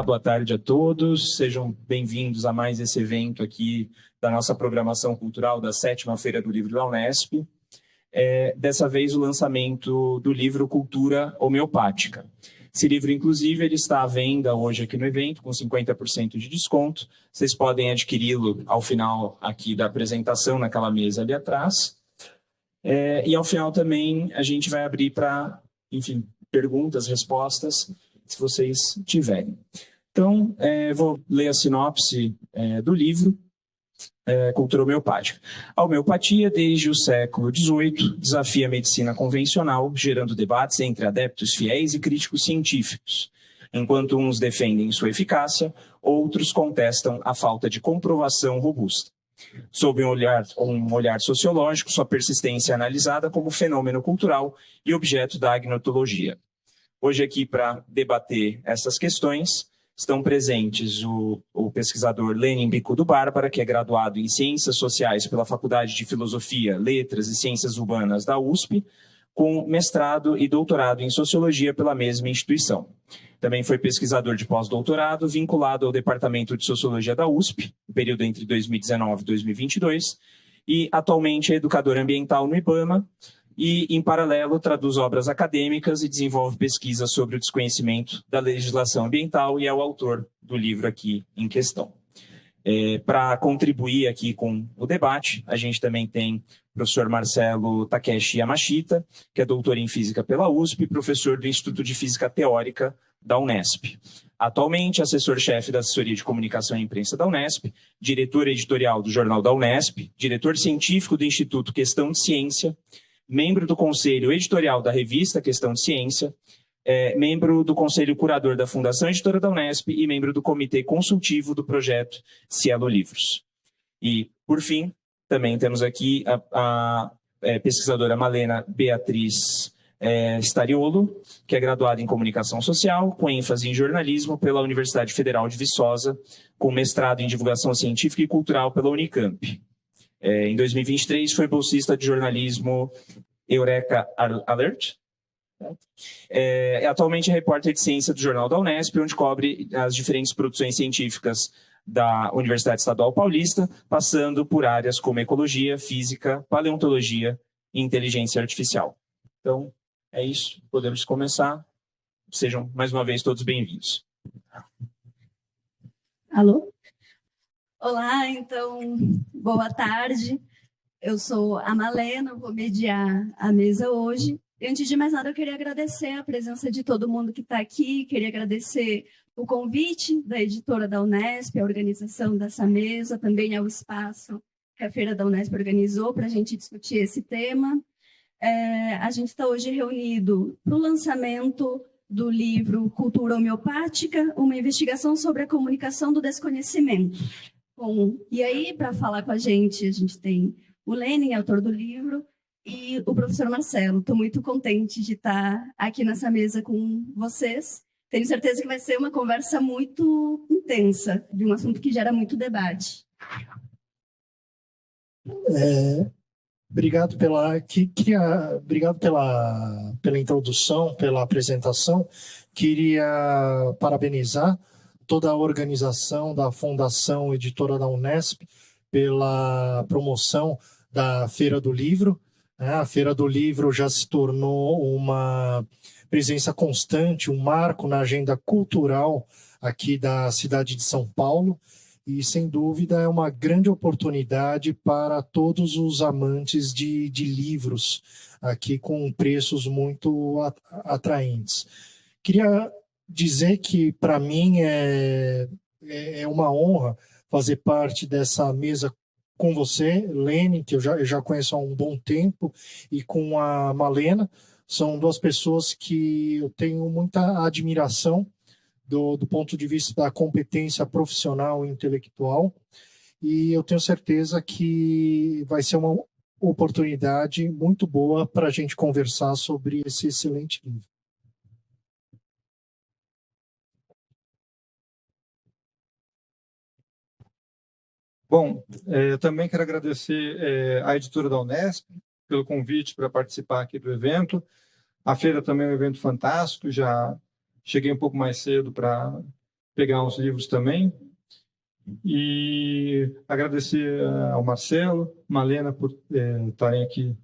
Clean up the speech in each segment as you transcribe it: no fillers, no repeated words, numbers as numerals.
boa tarde a todos. Sejam bem-vindos a mais esse evento aqui da nossa programação cultural da 7ª Feira do Livro da Unesp. Dessa vez o lançamento do livro Cultura Homeopática. Esse livro, inclusive, ele está à venda hoje aqui no evento, com 50% de desconto. Vocês podem adquiri-lo ao final aqui da apresentação, naquela mesa ali atrás. E ao final também a gente vai abrir para, enfim, perguntas, respostas, se vocês tiverem. Então, vou ler a sinopse do livro, Cultura Homeopática. A homeopatia, desde o século XVIII, desafia a medicina convencional, gerando debates entre adeptos fiéis e críticos científicos. Enquanto uns defendem sua eficácia, outros contestam a falta de comprovação robusta. Sob um olhar sociológico, sua persistência é analisada como fenômeno cultural e objeto da agnotologia. Hoje aqui para debater essas questões estão presentes o pesquisador Lênin Bicudo Bárbara, que é graduado em Ciências Sociais pela Faculdade de Filosofia, Letras e Ciências Urbanas da USP, com mestrado e doutorado em Sociologia pela mesma instituição. Também foi pesquisador de pós-doutorado, vinculado ao Departamento de Sociologia da USP, no período entre 2019 e 2022, e atualmente é educador ambiental no IBAMA, e, em paralelo, traduz obras acadêmicas e desenvolve pesquisas sobre o desconhecimento da legislação ambiental e é o autor do livro aqui em questão. Para contribuir aqui com o debate, a gente também tem o professor Marcelo Takeshi Yamashita, que é doutor em Física pela USP e professor do Instituto de Física Teórica da Unesp. Atualmente, assessor-chefe da Assessoria de Comunicação e Imprensa da Unesp, diretor editorial do Jornal da Unesp, diretor científico do Instituto Questão de Ciência, membro do Conselho Editorial da revista Questão de Ciência, membro do Conselho Curador da Fundação Editora da Unesp e membro do Comitê Consultivo do projeto Cielo Livros. E, por fim, também temos aqui a pesquisadora Malena Beatriz Stariolo, que é graduada em Comunicação Social, com ênfase em jornalismo pela Universidade Federal de Viçosa, com mestrado em Divulgação Científica e Cultural pela Unicamp. Em 2023, foi bolsista de jornalismo Eureka Alert. Atualmente é repórter de ciência do Jornal da Unesp, onde cobre as diferentes produções científicas da Universidade Estadual Paulista, passando por áreas como ecologia, física, paleontologia e inteligência artificial. Então, é isso. Podemos começar. Sejam, mais uma vez, todos bem-vindos. Alô? Olá, então, boa tarde. Eu sou a Malena, vou mediar a mesa hoje. E, antes de mais nada, eu queria agradecer a presença de todo mundo que está aqui, queria agradecer o convite da editora da Unesp, a organização dessa mesa, também ao espaço que a Feira da Unesp organizou para a gente discutir esse tema. A gente está hoje reunido para o lançamento do livro Cultura Homeopática, uma investigação sobre a comunicação do desconhecimento. Bom, e aí, para falar com a gente tem o Lênin, autor do livro, e o professor Marcelo. Estou muito contente de estar aqui nessa mesa com vocês. Tenho certeza que vai ser uma conversa muito intensa, de um assunto que gera muito debate. Obrigado obrigado pela introdução, pela apresentação. Queria parabenizar toda a organização da Fundação Editora da Unesp pela promoção da Feira do Livro. A Feira do Livro já se tornou uma presença constante, um marco na agenda cultural aqui da cidade de São Paulo e, sem dúvida, é uma grande oportunidade para todos os amantes de livros, aqui com preços muito atraentes. Queria dizer que, para mim, é uma honra fazer parte dessa mesa com você, Lênin, que eu já conheço há um bom tempo, e com a Malena. São duas pessoas que eu tenho muita admiração do ponto de vista da competência profissional e intelectual, e eu tenho certeza que vai ser uma oportunidade muito boa para a gente conversar sobre esse excelente livro. Bom, eu também quero agradecer à editora da Unesp pelo convite para participar aqui do evento. A feira também é um evento fantástico, já cheguei um pouco mais cedo para pegar uns livros também. E agradecer ao Marcelo, Malena, por estarem aqui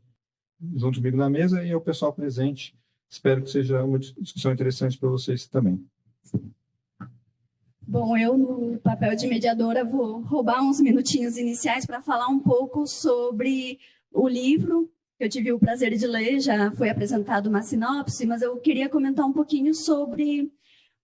junto comigo na mesa, e ao pessoal presente. Espero que seja uma discussão interessante para vocês também. Bom, eu, no papel de mediadora, vou roubar uns minutinhos iniciais para falar um pouco sobre o livro que eu tive o prazer de ler. Já foi apresentado uma sinopse, mas eu queria comentar um pouquinho sobre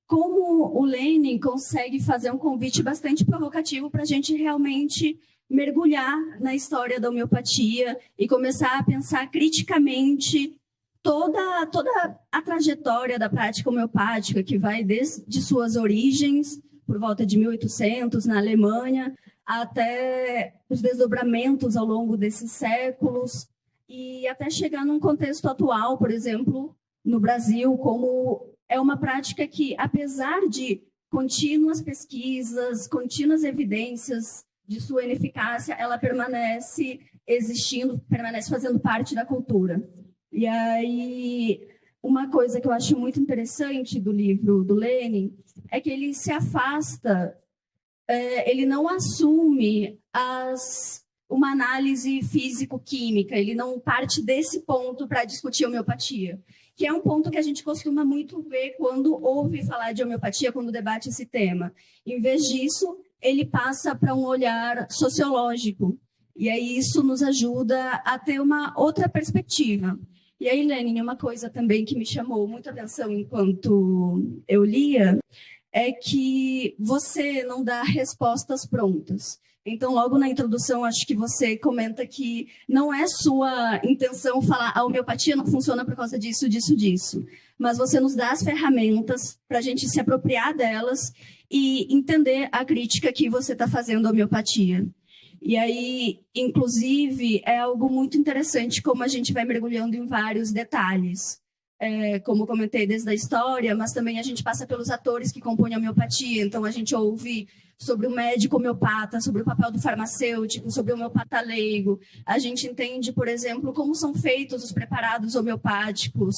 como o Lenin consegue fazer um convite bastante provocativo para a gente realmente mergulhar na história da homeopatia e começar a pensar criticamente toda a trajetória da prática homeopática, que vai desde suas origens, por volta de 1800, na Alemanha, até os desdobramentos ao longo desses séculos, e até chegar num contexto atual, por exemplo, no Brasil, como é uma prática que, apesar de contínuas pesquisas, contínuas evidências de sua ineficácia, ela permanece existindo, permanece fazendo parte da cultura. E aí, uma coisa que eu acho muito interessante do livro do Lenin é que ele se afasta, ele não assume uma análise físico-química, ele não parte desse ponto para discutir homeopatia, que é um ponto que a gente costuma muito ver quando ouve falar de homeopatia, quando debate esse tema. Em vez disso, ele passa para um olhar sociológico, e aí isso nos ajuda a ter uma outra perspectiva. E aí, Lenin, uma coisa também que me chamou muita atenção enquanto eu lia, é que você não dá respostas prontas. Então, logo na introdução, acho que você comenta que não é sua intenção falar a homeopatia não funciona por causa disso, disso, disso. Mas você nos dá as ferramentas para a gente se apropriar delas e entender a crítica que você está fazendo à homeopatia. E aí, inclusive, é algo muito interessante como a gente vai mergulhando em vários detalhes. Como comentei desde a história, mas também a gente passa pelos atores que compõem a homeopatia. Então, a gente ouve sobre o médico homeopata, sobre o papel do farmacêutico, sobre o homeopata leigo. A gente entende, por exemplo, como são feitos os preparados homeopáticos,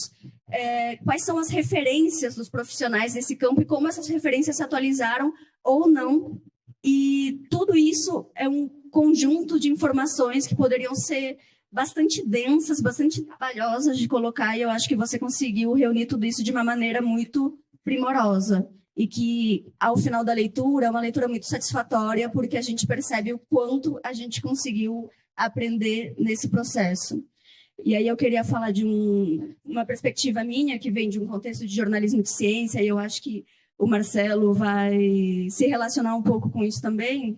quais são as referências dos profissionais desse campo e como essas referências se atualizaram ou não. E tudo isso é um conjunto de informações que poderiam ser bastante densas, bastante trabalhosas de colocar, e eu acho que você conseguiu reunir tudo isso de uma maneira muito primorosa, e que, ao final da leitura, é uma leitura muito satisfatória, porque a gente percebe o quanto a gente conseguiu aprender nesse processo. E aí eu queria falar de uma perspectiva minha, que vem de um contexto de jornalismo de ciência, e eu acho que o Marcelo vai se relacionar um pouco com isso também.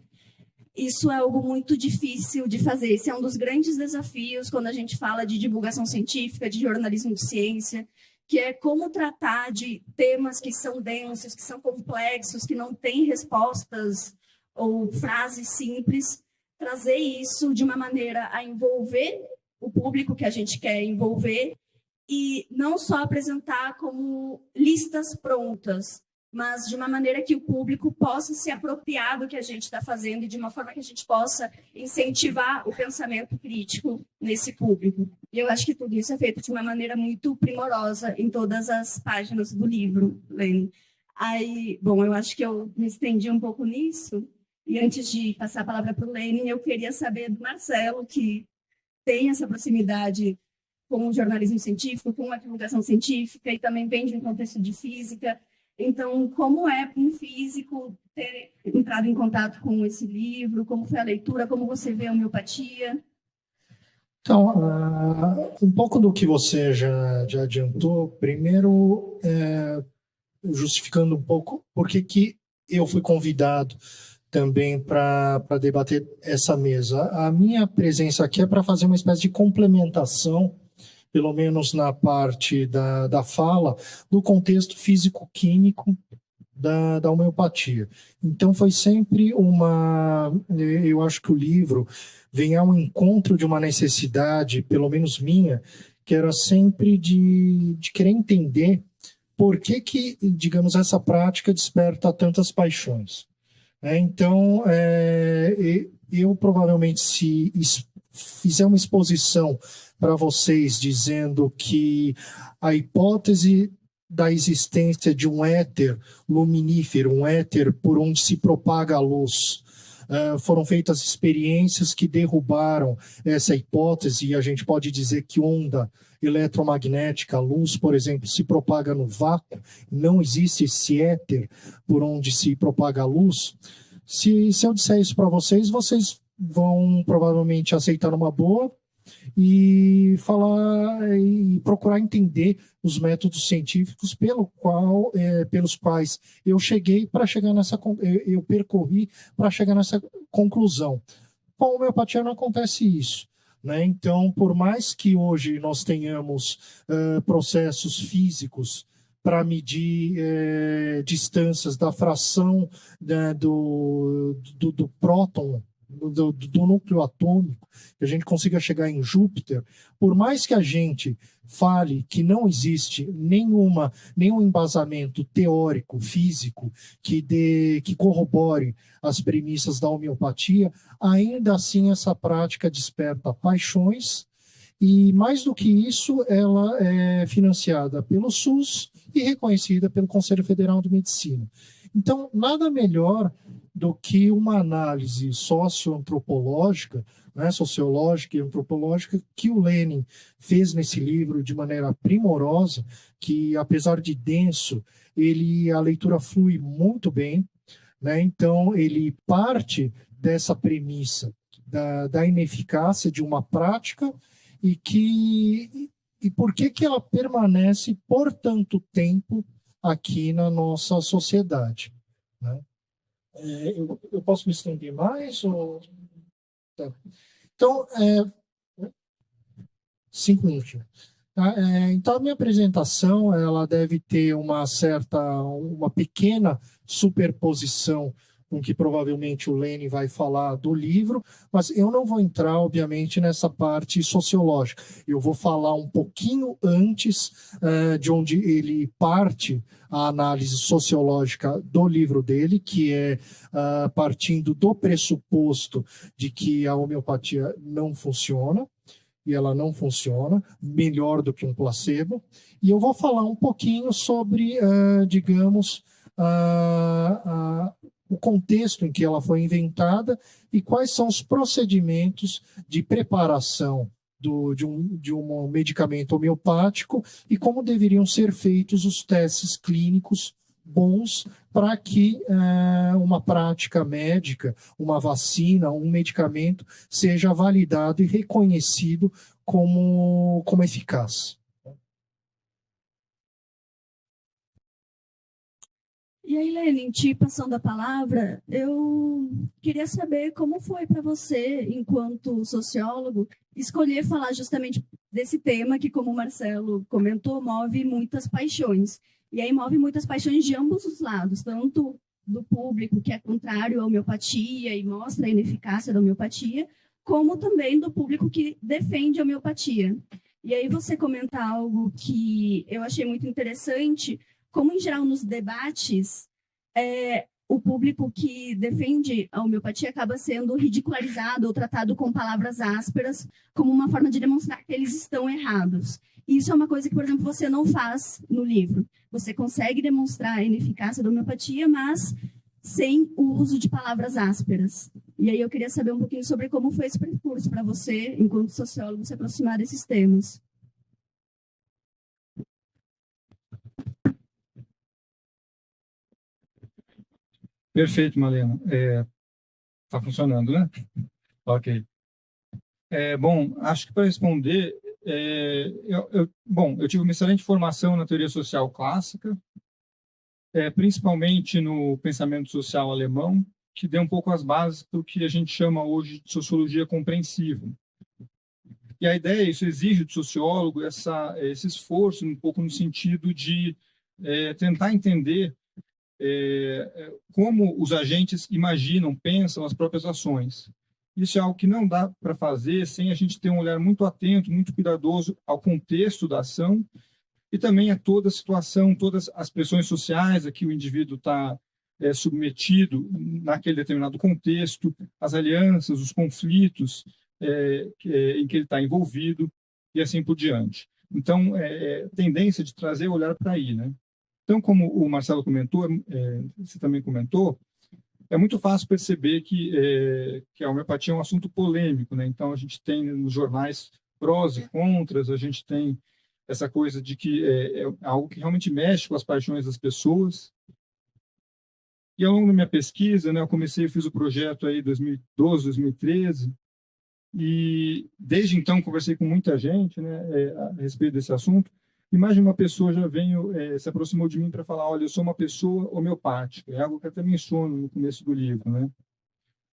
Isso é algo muito difícil de fazer. Esse é um dos grandes desafios quando a gente fala de divulgação científica, de jornalismo de ciência, que é como tratar de temas que são densos, que são complexos, que não têm respostas ou frases simples, trazer isso de uma maneira a envolver o público que a gente quer envolver e não só apresentar como listas prontas, mas de uma maneira que o público possa se apropriar do que a gente está fazendo e de uma forma que a gente possa incentivar o pensamento crítico nesse público. E eu acho que tudo isso é feito de uma maneira muito primorosa em todas as páginas do livro, Lenin. Aí, bom, eu acho que eu me estendi um pouco nisso, e antes de passar a palavra para o Lenin, eu queria saber do Marcelo, que tem essa proximidade com o jornalismo científico, com a divulgação científica, e também vem de um contexto de física. Então, como é um físico ter entrado em contato com esse livro? Como foi a leitura? Como você vê a homeopatia? Então, um pouco do que você já adiantou. Primeiro, justificando um pouco por que eu fui convidado também para debater essa mesa. A minha presença aqui é para fazer uma espécie de complementação, pelo menos na parte da fala, do contexto físico-químico da homeopatia. Então, foi sempre eu acho que o livro vem ao encontro de uma necessidade, pelo menos minha, que era sempre de querer entender por que, digamos, essa prática desperta tantas paixões. Então, eu provavelmente, se fizer uma exposição para vocês dizendo que a hipótese da existência de um éter luminífero, um éter por onde se propaga a luz. Foram feitas experiências que derrubaram essa hipótese, e a gente pode dizer que onda eletromagnética, a luz, por exemplo, se propaga no vácuo, não existe esse éter por onde se propaga a luz. Se eu disser isso para vocês, vocês vão provavelmente aceitar uma boa e falar e procurar entender os métodos científicos pelos quais eu cheguei para chegar eu percorri para chegar nessa conclusão. Com a homeopatia não acontece isso, né? Então, por mais que hoje nós tenhamos processos físicos para medir distâncias da fração, né, do próton, do núcleo atômico, que a gente consiga chegar em Júpiter, por mais que a gente fale que não existe nenhum embasamento teórico, físico, que corrobore as premissas da homeopatia, ainda assim essa prática desperta paixões, e mais do que isso, ela é financiada pelo SUS e reconhecida pelo Conselho Federal de Medicina. Então, nada melhor do que uma análise socioantropológica, né, sociológica e antropológica, que o Lenin fez nesse livro de maneira primorosa, que, apesar de denso, a leitura flui muito bem, né? Então, ele parte dessa premissa da ineficácia de uma prática e por que ela permanece por tanto tempo aqui na nossa sociedade, né? Eu posso me estender mais? Tá. Então, 5 minutos. Tá? Então, a minha apresentação ela deve ter uma pequena superposição com o que provavelmente o Lenin vai falar do livro, mas eu não vou entrar, obviamente, nessa parte sociológica. Eu vou falar um pouquinho antes de onde ele parte a análise sociológica do livro dele, que é partindo do pressuposto de que a homeopatia não funciona, e ela não funciona, melhor do que um placebo. E eu vou falar um pouquinho sobre, digamos, o contexto em que ela foi inventada e quais são os procedimentos de preparação de um medicamento homeopático e como deveriam ser feitos os testes clínicos bons para que uma prática médica, uma vacina, um medicamento seja validado e reconhecido como eficaz. E aí, Lenin, te passando a palavra, eu queria saber como foi para você, enquanto sociólogo, escolher falar justamente desse tema que, como o Marcelo comentou, move muitas paixões. E aí move muitas paixões de ambos os lados, tanto do público que é contrário à homeopatia e mostra a ineficácia da homeopatia, como também do público que defende a homeopatia. E aí você comenta algo que eu achei muito interessante, como em geral nos debates, o público que defende a homeopatia acaba sendo ridicularizado ou tratado com palavras ásperas como uma forma de demonstrar que eles estão errados. E isso é uma coisa que, por exemplo, você não faz no livro. Você consegue demonstrar a ineficácia da homeopatia, mas sem o uso de palavras ásperas. E aí eu queria saber um pouquinho sobre como foi esse percurso para você, enquanto sociólogo, se aproximar desses temas. Perfeito, Malena. Está funcionando, né? Ok. Bom, acho que para responder, eu tive uma excelente formação na teoria social clássica, principalmente no pensamento social alemão, que deu um pouco as bases do que a gente chama hoje de sociologia compreensiva. E a ideia, isso exige do sociólogo esse esforço, um pouco no sentido de tentar entender como os agentes imaginam, pensam as próprias ações. Isso é algo que não dá para fazer sem a gente ter um olhar muito atento, muito cuidadoso ao contexto da ação e também a toda a situação, todas as pressões sociais a que o indivíduo está submetido naquele determinado contexto, as alianças, os conflitos em que ele está envolvido e assim por diante. Então, tendência de trazer o olhar para aí, né? Então, como o Marcelo comentou, você também comentou, é muito fácil perceber que a homeopatia é um assunto polêmico, né? Então, a gente tem nos jornais prós e contras, a gente tem essa coisa de que é algo que realmente mexe com as paixões das pessoas. E ao longo da minha pesquisa, né, eu fiz o projeto aí em 2012, 2013, e desde então conversei com muita gente, né, a respeito desse assunto, e mais de uma pessoa já se aproximou de mim para falar, olha, eu sou uma pessoa homeopática, é algo que até menciono no começo do livro, né?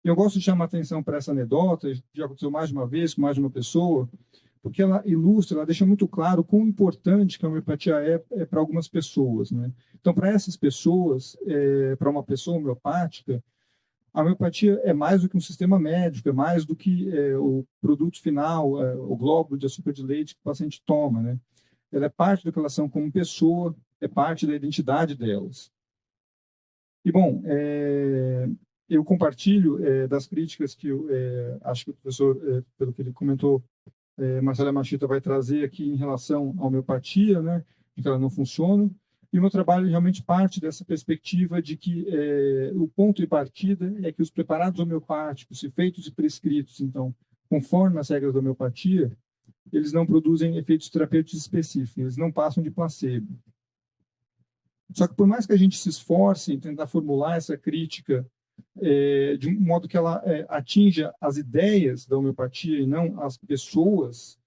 Eu gosto de chamar atenção para essa anedota, já aconteceu mais de uma vez com mais de uma pessoa, porque ela ilustra, ela deixa muito claro quão importante que a homeopatia é para algumas pessoas, né? Então, para essas pessoas, para uma pessoa homeopática, a homeopatia é mais do que um sistema médico, é mais do que o produto final, o glóbulo de açúcar de leite que o paciente toma, né? Ela é parte da relação como pessoa, é parte da identidade delas. E, bom, eu compartilho das críticas que acho que o professor, pelo que ele comentou, Marcelo Machita vai trazer aqui em relação à homeopatia, né, de que ela não funciona. E o meu trabalho realmente parte dessa perspectiva de que o ponto de partida é que os preparados homeopáticos, se feitos e prescritos, então, conforme as regras da homeopatia, eles não produzem efeitos terapêuticos específicos, eles não passam de placebo. Só que por mais que a gente se esforce em tentar formular essa crítica de um modo que ela atinja as ideias da homeopatia e não as pessoas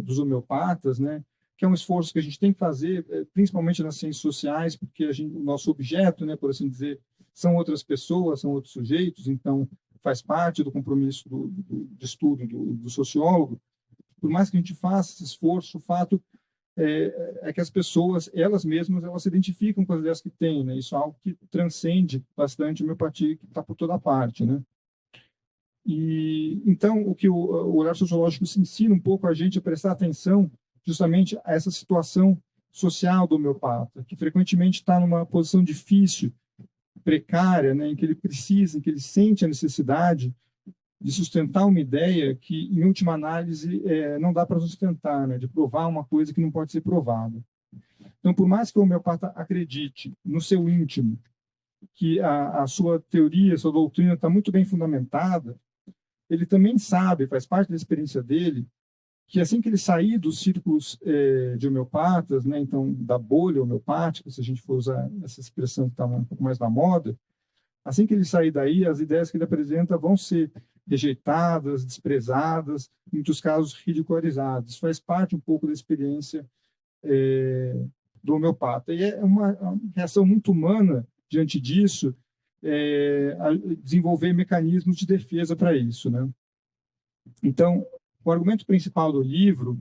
dos homeopatas, né? Que é um esforço que a gente tem que fazer, principalmente nas ciências sociais, porque o nosso objeto, né, por assim dizer, são outras pessoas, são outros sujeitos, então faz parte do compromisso de estudo do sociólogo. Por mais que a gente faça esse esforço, o fato é que as pessoas, elas mesmas, elas se identificam com as ideias que têm, né? Isso é algo que transcende bastante a homeopatia, que está por toda parte, né? E então o que o olhar sociológico se ensina um pouco a gente a prestar atenção justamente a essa situação social do homeopata, que frequentemente está numa posição difícil, precária, né, em que ele sente a necessidade de sustentar uma ideia que, em última análise, não dá para sustentar, né, de provar uma coisa que não pode ser provada. Então, por mais que o homeopata acredite no seu íntimo que a sua teoria, a sua doutrina está muito bem fundamentada, ele também sabe, faz parte da experiência dele, que assim que ele sair dos círculos de homeopatas, né, então da bolha homeopática, se a gente for usar essa expressão que está um pouco mais na moda, assim que ele sair daí, as ideias que ele apresenta vão ser rejeitadas, desprezadas, em muitos casos ridicularizadas. Faz parte um pouco da experiência do homeopata. E é uma reação muito humana diante disso, desenvolver mecanismos de defesa para isso, né? Então, o argumento principal do livro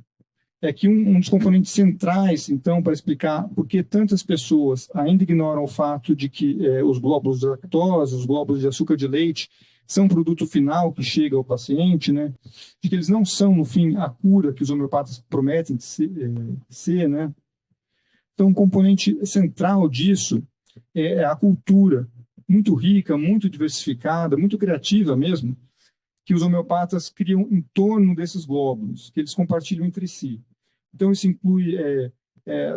é que um dos componentes centrais, então, para explicar por que tantas pessoas ainda ignoram o fato de que os glóbulos de lactose, os glóbulos de açúcar de leite, são um produto final que chega ao paciente, né? De que eles não são, no fim, a cura que os homeopatas prometem ser, né? Então, um componente central disso é a cultura, muito rica, muito diversificada, muito criativa mesmo, que os homeopatas criam em torno desses glóbulos, que eles compartilham entre si. Então, isso inclui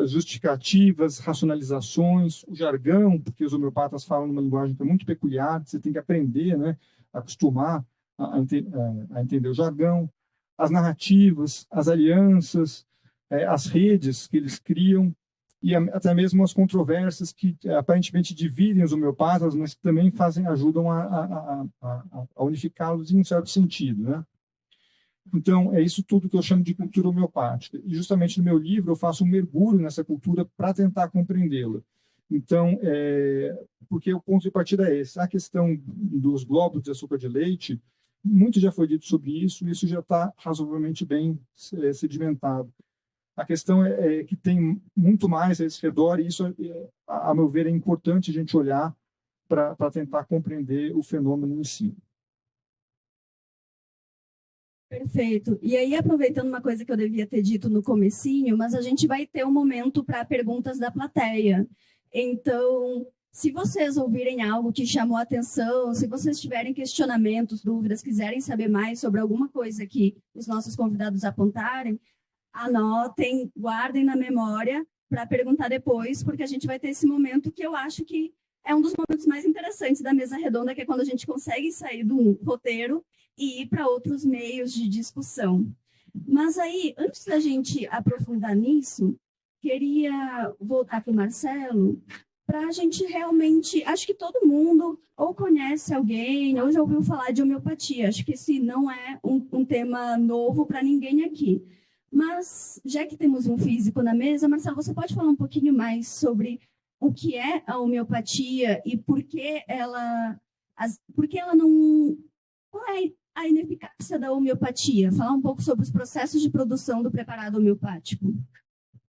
justificativas, racionalizações, o jargão, porque os homeopatas falam numa linguagem que é muito peculiar, que você tem que aprender, né, acostumar a entender o jargão, as narrativas, as alianças, as redes que eles criam, e até mesmo as controvérsias que aparentemente dividem os homeopatas, mas que também ajudam a unificá-los em um certo sentido, né? Então, é isso tudo que eu chamo de cultura homeopática. E justamente no meu livro eu faço um mergulho nessa cultura para tentar compreendê-la. Então, porque o ponto de partida é esse. A questão dos glóbulos de açúcar de leite, muito já foi dito sobre isso, e isso já está razoavelmente bem sedimentado. A questão é que tem muito mais a esse redor, e isso, a meu ver, é importante a gente olhar para tentar compreender o fenômeno em si. Perfeito. E aí, aproveitando uma coisa que eu devia ter dito no comecinho, mas a gente vai ter um momento para perguntas da plateia. Então, se vocês ouvirem algo que chamou a atenção, se vocês tiverem questionamentos, dúvidas, quiserem saber mais sobre alguma coisa que os nossos convidados apontarem, anotem, guardem na memória para perguntar depois, porque a gente vai ter esse momento que eu acho que é um dos momentos mais interessantes da mesa redonda, que é quando a gente consegue sair do roteiro e ir para outros meios de discussão. Mas aí, antes da gente aprofundar nisso, queria voltar para o Marcelo, para a gente realmente... Acho que todo mundo ou conhece alguém, ou já ouviu falar de homeopatia. Acho que esse não é um tema novo para ninguém aqui. Mas, já que temos um físico na mesa, Marcelo, você pode falar um pouquinho mais sobre o que é a homeopatia e por que ela não... Qual é a ineficácia da homeopatia? Falar um pouco sobre os processos de produção do preparado homeopático.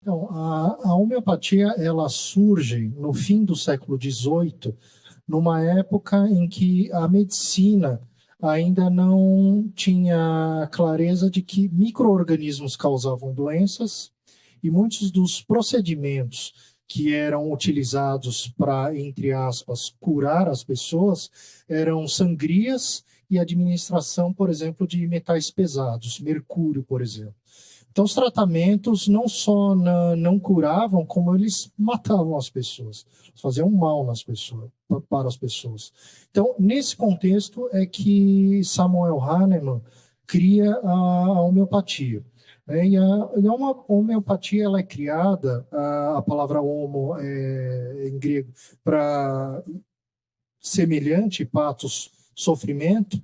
Então, a homeopatia ela surge no fim do século XVIII, numa época em que a medicina ainda não tinha clareza de que micro-organismos causavam doenças e muitos dos procedimentos que eram utilizados para, entre aspas, curar as pessoas eram sangrias e administração, por exemplo, de metais pesados, mercúrio, por exemplo. Então, os tratamentos não só não curavam, como eles matavam as pessoas, faziam mal nas pessoas, para as pessoas. Então, nesse contexto é que Samuel Hahnemann cria a homeopatia. E a homeopatia ela é criada, a palavra homo em grego, para semelhante, patos, sofrimento.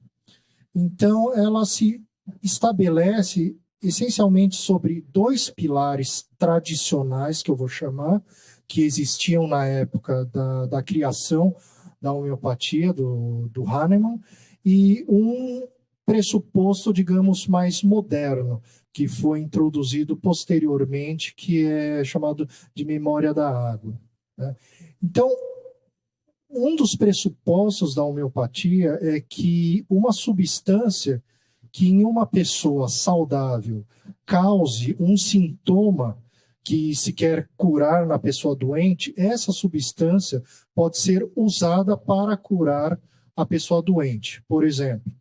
Então, ela se estabelece essencialmente sobre dois pilares tradicionais, que eu vou chamar, que existiam na época da criação da homeopatia, do Hahnemann, e um pressuposto, digamos, mais moderno, que foi introduzido posteriormente, que é chamado de memória da água, né? Então, um dos pressupostos da homeopatia é que uma substância que em uma pessoa saudável cause um sintoma que se quer curar na pessoa doente, essa substância pode ser usada para curar a pessoa doente, por exemplo,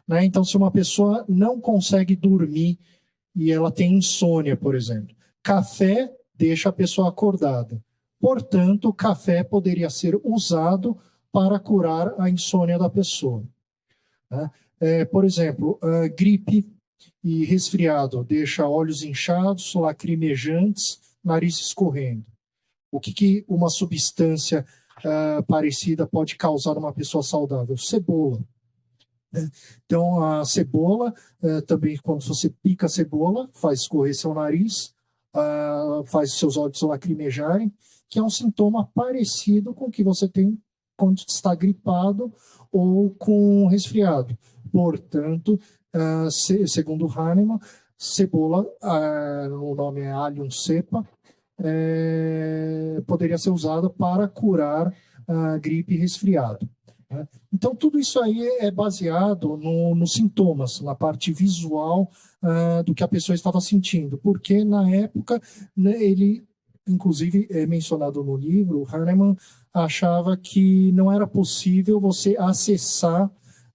né? Então, se uma pessoa não consegue dormir e ela tem insônia, por exemplo, café deixa a pessoa acordada. Portanto, o café poderia ser usado para curar a insônia da pessoa, né? Por exemplo, gripe e resfriado deixa olhos inchados, lacrimejantes, nariz escorrendo. O que uma substância parecida pode causar numa pessoa saudável? Cebola. Então, a cebola, também quando você pica a cebola, faz escorrer seu nariz, faz seus olhos lacrimejarem, que é um sintoma parecido com o que você tem quando está gripado ou com resfriado. Portanto, segundo Hahnemann, cebola, o nome é Allium cepa, poderia ser usada para curar gripe e resfriado, né? Então, tudo isso aí é baseado nos sintomas, na parte visual do que a pessoa estava sentindo, porque na época, né, ele, inclusive, é mencionado no livro, Hahnemann achava que não era possível você acessar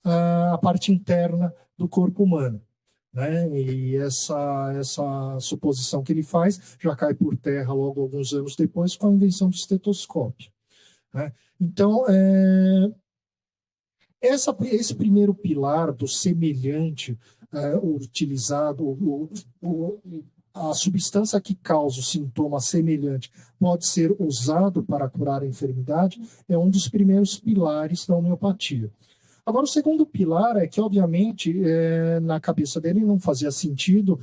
a parte interna do corpo humano, né? E essa suposição que ele faz já cai por terra logo alguns anos depois com a invenção do estetoscópio, né? Então, esse primeiro pilar do semelhante utilizado, a substância que causa o sintoma semelhante pode ser usado para curar a enfermidade, é um dos primeiros pilares da homeopatia. Agora, o segundo pilar é que, obviamente, na cabeça dele não fazia sentido,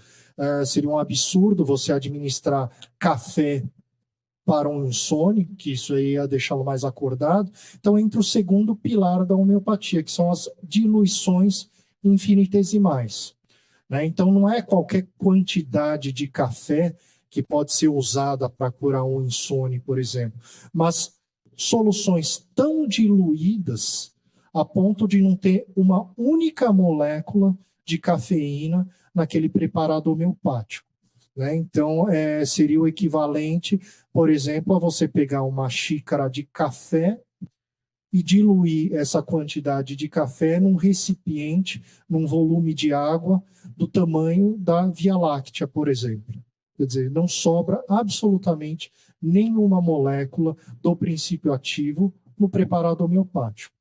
seria um absurdo você administrar café para um insônia, que isso aí ia deixá-lo mais acordado. Então, entra o segundo pilar da homeopatia, que são as diluições infinitesimais, né? Então, não é qualquer quantidade de café que pode ser usada para curar um insônia, por exemplo, mas soluções tão diluídas a ponto de não ter uma única molécula de cafeína naquele preparado homeopático, né? Então, seria o equivalente, por exemplo, a você pegar uma xícara de café e diluir essa quantidade de café num recipiente, num volume de água do tamanho da Via Láctea, por exemplo, Quer dizer, não sobra absolutamente nenhuma molécula do princípio ativo no preparado homeopático.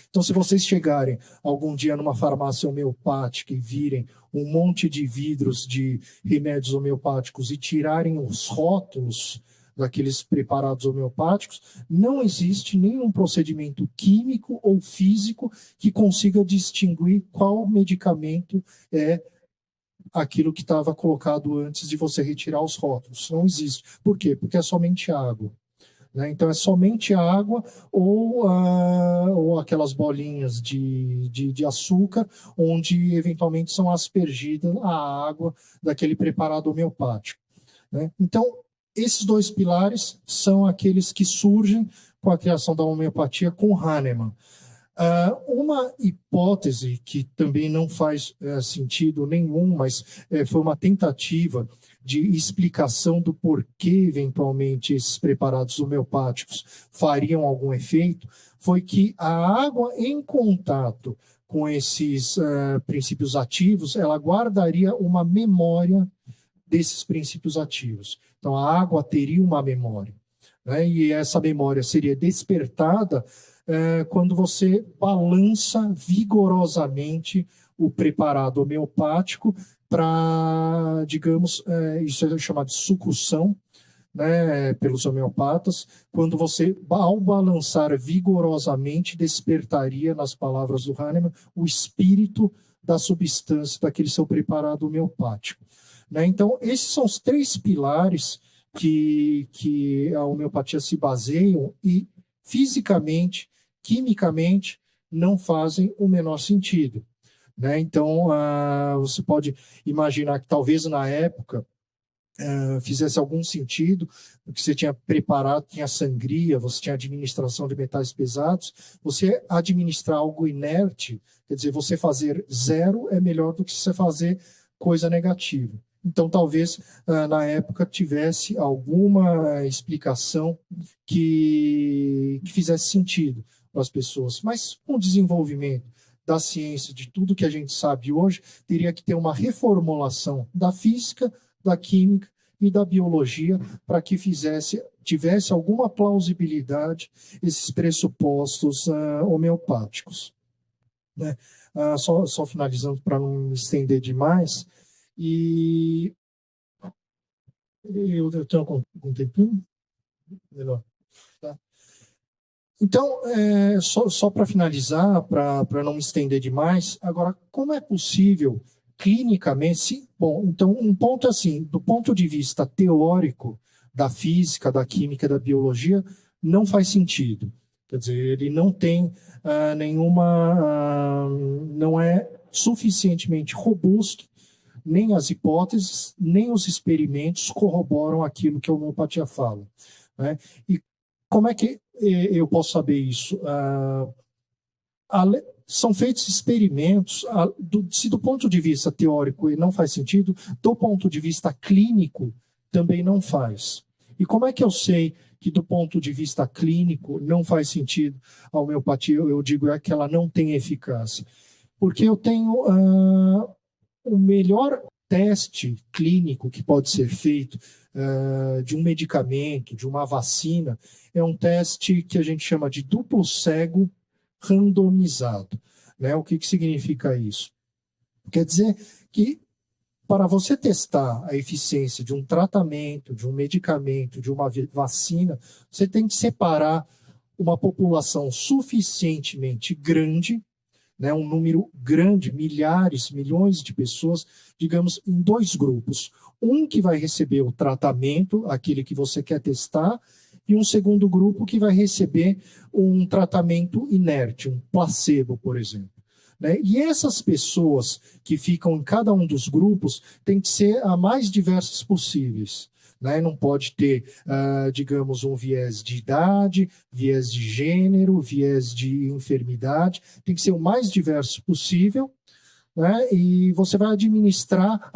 Então, se vocês chegarem algum dia numa farmácia homeopática e virem um monte de vidros de remédios homeopáticos e tirarem os rótulos daqueles preparados homeopáticos, não existe nenhum procedimento químico ou físico que consiga distinguir qual medicamento é aquilo que estava colocado antes de você retirar os rótulos. Não existe. Por quê? Porque é somente água. Então, é somente água ou aquelas bolinhas de açúcar, onde eventualmente são aspergidas a água daquele preparado homeopático. Então, esses dois pilares são aqueles que surgem com a criação da homeopatia com Hahnemann. Uma hipótese que também não faz sentido nenhum, mas foi uma tentativa de explicação do porquê, eventualmente, esses preparados homeopáticos fariam algum efeito, foi que a água em contato com esses princípios ativos, ela guardaria uma memória desses princípios ativos. Então, a água teria uma memória, e essa memória seria despertada quando você balança vigorosamente o preparado homeopático para, digamos, isso é chamado de sucção, pelos homeopatas, quando você, ao balançar vigorosamente, despertaria, nas palavras do Hahnemann, o espírito da substância daquele seu preparado homeopático. Então, esses são os três pilares que a homeopatia se baseiam e, fisicamente, quimicamente, não fazem o menor sentido. Então, você pode imaginar que talvez na época fizesse algum sentido, porque você tinha preparado, tinha sangria, você tinha administração de metais pesados, você administrar algo inerte, quer dizer, você fazer zero é melhor do que você fazer coisa negativa. Então, talvez, na época, tivesse alguma explicação que fizesse sentido para as pessoas. Mas, com o desenvolvimento da ciência, de tudo que a gente sabe hoje, teria que ter uma reformulação da física, da química e da biologia para que tivesse alguma plausibilidade esses pressupostos homeopáticos. Só finalizando para não me estender demais, e eu tenho algum tempinho? Melhor. Tá? Então, só para finalizar, para não me estender demais, agora, como é possível clinicamente? Bom, então, um ponto assim, do ponto de vista teórico da física, da química, da biologia, não faz sentido. Quer dizer, ele não tem não é suficientemente robusto, nem as hipóteses, nem os experimentos corroboram aquilo que a homeopatia fala. E como é que eu posso saber isso? São feitos experimentos, se do ponto de vista teórico não faz sentido, do ponto de vista clínico também não faz. E como é que eu sei que do ponto de vista clínico não faz sentido a homeopatia? Eu digo que ela não tem eficácia. Porque eu tenho o melhor teste clínico que pode ser feito de um medicamento, de uma vacina, é um teste que a gente chama de duplo cego randomizado. O que significa isso? Quer dizer que para você testar a eficiência de um tratamento, de um medicamento, de uma vacina, você tem que separar uma população suficientemente grande, um número grande, milhares, milhões de pessoas, digamos, em dois grupos. Um que vai receber o tratamento, aquele que você quer testar, e um segundo grupo que vai receber um tratamento inerte, um placebo, por exemplo. E essas pessoas que ficam em cada um dos grupos têm que ser a mais diversas possíveis. Não pode ter, digamos, um viés de idade, viés de gênero, viés de enfermidade. Tem que ser o mais diverso possível, e você vai administrar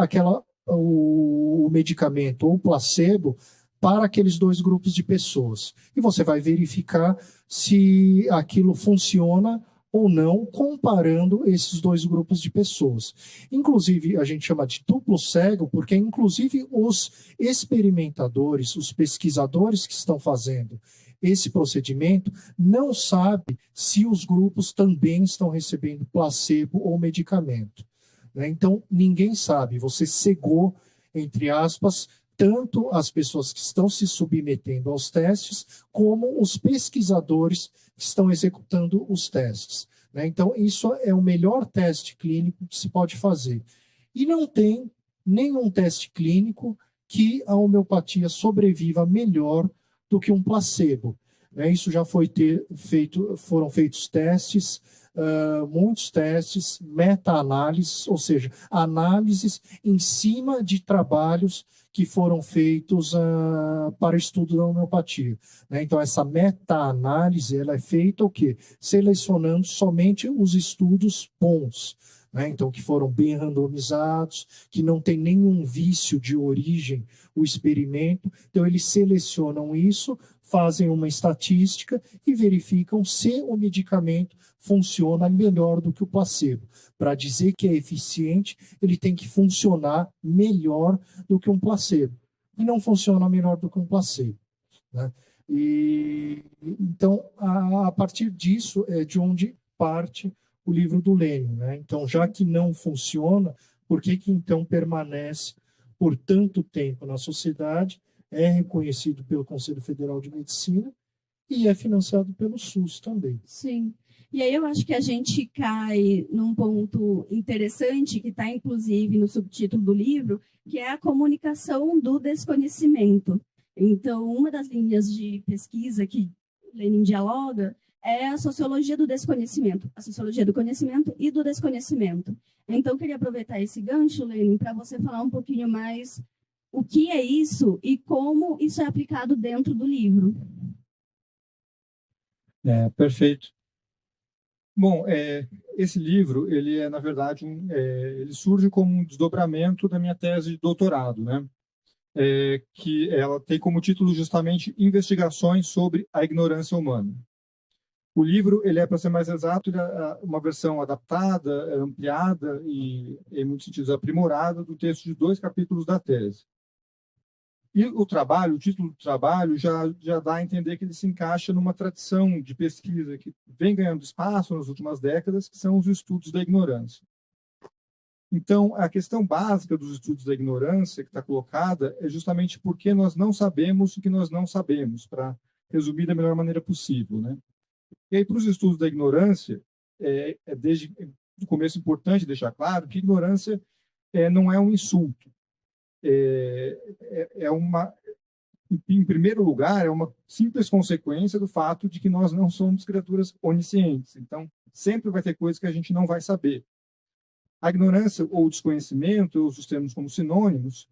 o medicamento ou o placebo para aqueles dois grupos de pessoas. E você vai verificar se aquilo funciona ou não, comparando esses dois grupos de pessoas. Inclusive, a gente chama de duplo cego, porque inclusive os experimentadores, os pesquisadores que estão fazendo esse procedimento, não sabem se os grupos também estão recebendo placebo ou medicamento, né? Então, ninguém sabe, você cegou, entre aspas, tanto as pessoas que estão se submetendo aos testes, como os pesquisadores que estão executando os testes, né? Então, isso é o melhor teste clínico que se pode fazer. E não tem nenhum teste clínico que a homeopatia sobreviva melhor do que um placebo, né? Isso já foi feito, foram feitos testes, muitos testes, meta-análises, ou seja, análises em cima de trabalhos que foram feitos para o estudo da homeopatia, né? Então, essa meta-análise ela é feita o quê? Selecionando somente os estudos bons, né? Então, que foram bem randomizados, que não tem nenhum vício de origem o experimento. Então, eles selecionam isso, fazem uma estatística e verificam se o medicamento funciona melhor do que o placebo. Para dizer que é eficiente, ele tem que funcionar melhor do que um placebo. E não funciona melhor do que um placebo, né? E, então, a partir disso, é de onde parte o livro do Lênin, né? Então, já que não funciona, por que então permanece por tanto tempo na sociedade, é reconhecido pelo Conselho Federal de Medicina e é financiado pelo SUS também? Sim. E aí eu acho que a gente cai num ponto interessante, que está inclusive no subtítulo do livro, que é a comunicação do desconhecimento. Então, uma das linhas de pesquisa que Lenin dialoga é a sociologia do desconhecimento, a sociologia do conhecimento e do desconhecimento. Então, eu queria aproveitar esse gancho, Lenin, para você falar um pouquinho mais o que é isso e como isso é aplicado dentro do livro. Perfeito. Bom, esse livro, ele é, na verdade, ele surge como um desdobramento da minha tese de doutorado, né? Que ela tem como título justamente Investigações sobre a Ignorância Humana. O livro, ele é, para ser mais exato, ele é uma versão adaptada, ampliada e, em muitos sentidos, aprimorada do texto de 2 capítulos da tese. E o título do trabalho já dá a entender que ele se encaixa numa tradição de pesquisa que vem ganhando espaço nas últimas décadas, que são os estudos da ignorância. Então, a questão básica dos estudos da ignorância que está colocada é justamente porque nós não sabemos o que nós não sabemos, para resumir da melhor maneira possível, né? E aí, para os estudos da ignorância, desde o começo importante deixar claro que ignorância não é um insulto. Em primeiro lugar, é uma simples consequência do fato de que nós não somos criaturas oniscientes. Então, sempre vai ter coisas que a gente não vai saber. A ignorância ou o desconhecimento, eu os termos como sinônimos,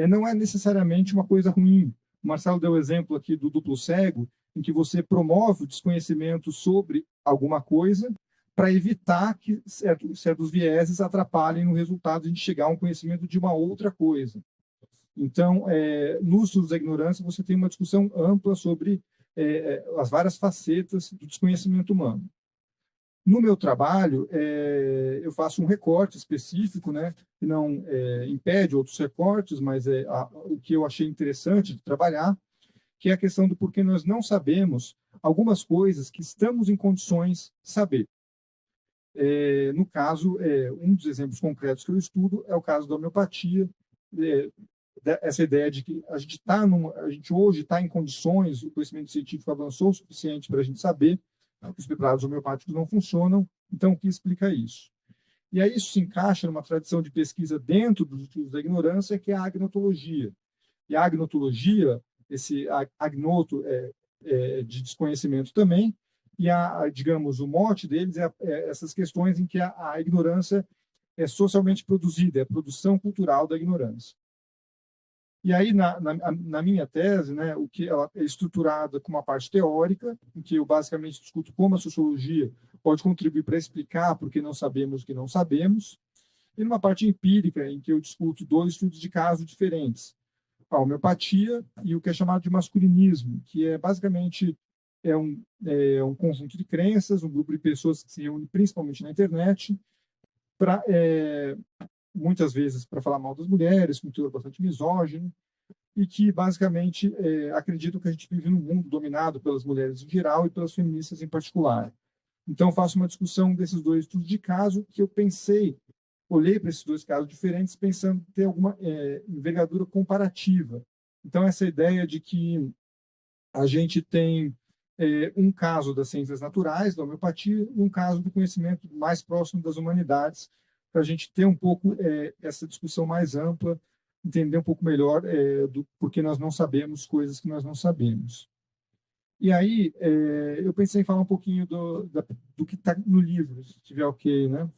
não é necessariamente uma coisa ruim. O Marcelo deu o exemplo aqui do duplo cego, em que você promove o desconhecimento sobre alguma coisa para evitar que certos vieses atrapalhem no resultado de a gente chegar a um conhecimento de uma outra coisa. Então, nos estudos da ignorância, você tem uma discussão ampla sobre as várias facetas do desconhecimento humano. No meu trabalho, eu faço um recorte específico, né, que não impede outros recortes, mas o que eu achei interessante de trabalhar, que é a questão do porquê nós não sabemos algumas coisas que estamos em condições de saber. No caso, um dos exemplos concretos que eu estudo é o caso da homeopatia, essa ideia de que a gente hoje está em condições, o conhecimento científico avançou o suficiente para a gente saber que os preparados homeopáticos não funcionam, então o que explica isso? E aí isso se encaixa numa tradição de pesquisa dentro dos estudos da ignorância, que é a agnotologia. E a agnotologia, esse agnoto de desconhecimento também, e digamos, o mote deles é essas questões em que a ignorância é socialmente produzida, é a produção cultural da ignorância. E aí, na minha tese, né, o que ela é estruturada com uma parte teórica, em que eu basicamente discuto como a sociologia pode contribuir para explicar por que não sabemos o que não sabemos, e numa parte empírica, em que eu discuto 2 estudos de caso diferentes, a homeopatia e o que é chamado de masculinismo, que é basicamente é um conjunto de crenças, um grupo de pessoas que se reúne principalmente na internet, muitas vezes para falar mal das mulheres, com um teor bastante misógino, e que basicamente acreditam que a gente vive num mundo dominado pelas mulheres em geral e pelas feministas em particular. Então, faço uma discussão desses dois estudos de caso que eu olhei para esses dois casos diferentes pensando em ter alguma envergadura comparativa. Então, essa ideia de que a gente tem um caso das ciências naturais, da homeopatia, e um caso do conhecimento mais próximo das humanidades, para a gente ter um pouco essa discussão mais ampla, entender um pouco melhor do porquê nós não sabemos coisas que nós não sabemos. E aí, eu pensei em falar um pouquinho do que está no livro, se estiver ok, né?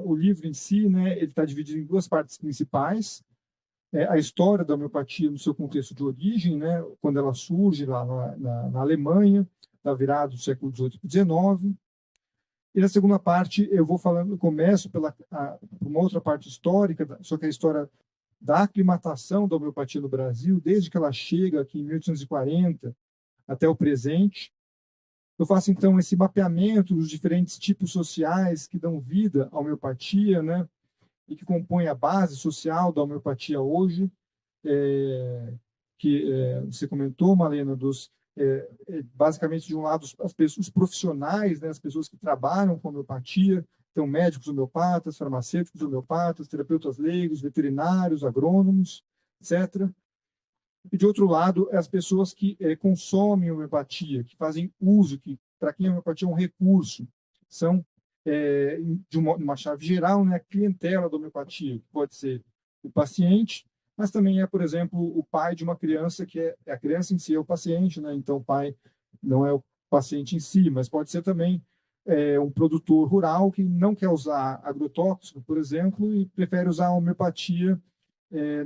O livro em si, né, ele está dividido em duas partes principais. A história da homeopatia no seu contexto de origem, né, quando ela surge lá na Alemanha, da virada do século XVIII para o XIX. E na segunda parte, começo por uma outra parte histórica, só que a história da aclimatação da homeopatia no Brasil, desde que ela chega aqui em 1840 até o presente. Eu faço, então, esse mapeamento dos diferentes tipos sociais que dão vida à homeopatia, né, e que compõem a base social da homeopatia hoje, que você comentou, Malena, basicamente, de um lado, os profissionais, né, as pessoas que trabalham com homeopatia, então médicos homeopatas, farmacêuticos homeopatas, terapeutas leigos, veterinários, agrônomos, etc. E, de outro lado, as pessoas que consomem homeopatia, que fazem uso, que para quem a homeopatia é um recurso, são, de uma chave geral, né, a clientela da homeopatia, que pode ser o paciente, mas também por exemplo, o pai de uma criança, que a criança em si é o paciente, né? Então o pai não é o paciente em si, mas pode ser também um produtor rural que não quer usar agrotóxico, por exemplo, e prefere usar a homeopatia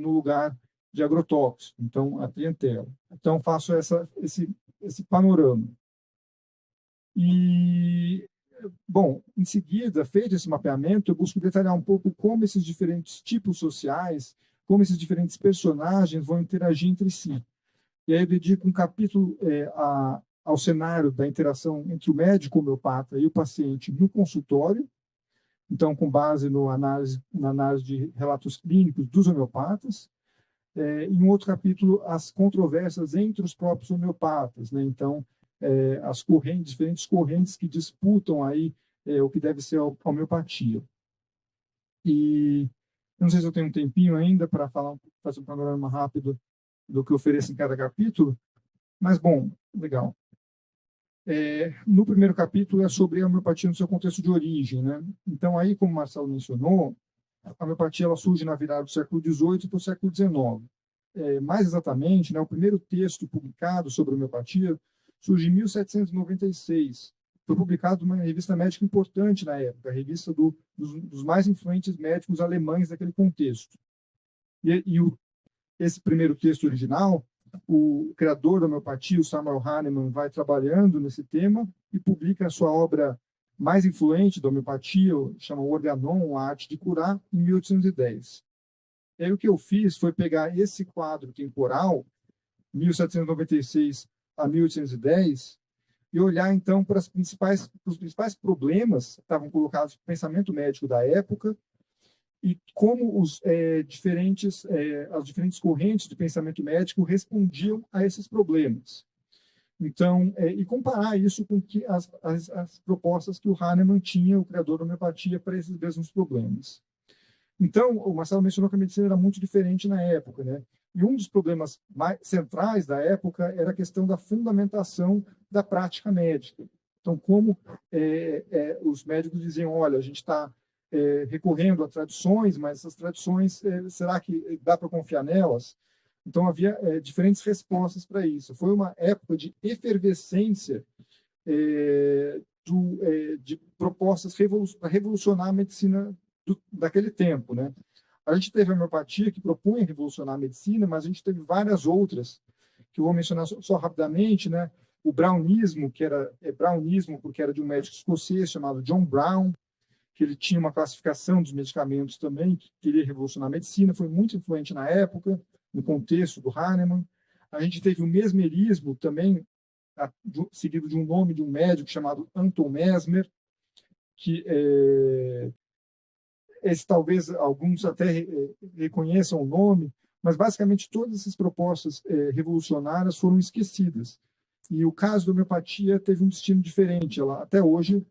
no lugar de agrotóxico, então a clientela. Então faço esse panorama. E, bom, em seguida, feito esse mapeamento, eu busco detalhar um pouco como esses diferentes tipos sociais, como esses diferentes personagens vão interagir entre si. E aí eu dedico um capítulo ao cenário da interação entre o médico homeopata e o paciente no consultório, então com base na análise de relatos clínicos dos homeopatas. Em um outro capítulo, as controvérsias entre os próprios homeopatas, né? Então, as diferentes correntes que disputam aí o que deve ser a homeopatia. E eu não sei se eu tenho um tempinho ainda para fazer um panorama rápido do que eu ofereço em cada capítulo, mas, bom, legal. No primeiro capítulo é sobre a homeopatia no seu contexto de origem, né? Então, aí, como o Marcelo mencionou, a homeopatia ela surge na virada do século XVIII para o século XIX. Mais exatamente, né, o primeiro texto publicado sobre a homeopatia surge em 1796. Foi publicado numa revista médica importante na época, a revista dos mais influentes médicos alemães daquele contexto. Esse primeiro texto original, o criador da homeopatia, o Samuel Hahnemann, vai trabalhando nesse tema e publica a sua obra mais influente da homeopatia, chama o Organon, a arte de curar, em 1810. E aí o que eu fiz foi pegar esse quadro temporal, 1796 a 1810, e olhar, então, para os principais problemas que estavam colocados no pensamento médico da época e como as diferentes correntes de pensamento médico respondiam a esses problemas. Então, e comparar isso com as propostas que o Hahnemann tinha, o criador da homeopatia, para esses mesmos problemas. Então, o Marcelo mencionou que a medicina era muito diferente na época, né? E um dos problemas centrais da época era a questão da fundamentação da prática médica. Então, como os médicos diziam, olha, a gente está recorrendo a tradições, mas essas tradições, será que dá para confiar nelas? Então, havia diferentes respostas para isso. Foi uma época de efervescência de propostas para revolucionar a medicina daquele tempo, né? A gente teve a homeopatia, que propunha revolucionar a medicina, mas a gente teve várias outras, que eu vou mencionar só rapidamente, né? O brownismo, que era brownismo porque era de um médico escocês chamado John Brown, que ele tinha uma classificação dos medicamentos também, que queria revolucionar a medicina, foi muito influente na época, no contexto do Hahnemann. A gente teve o mesmerismo também, seguido de um nome de um médico chamado Anton Mesmer, que esse talvez alguns até reconheçam o nome, mas basicamente todas essas propostas revolucionárias foram esquecidas. E o caso da homeopatia teve um destino diferente. Ela, até hoje,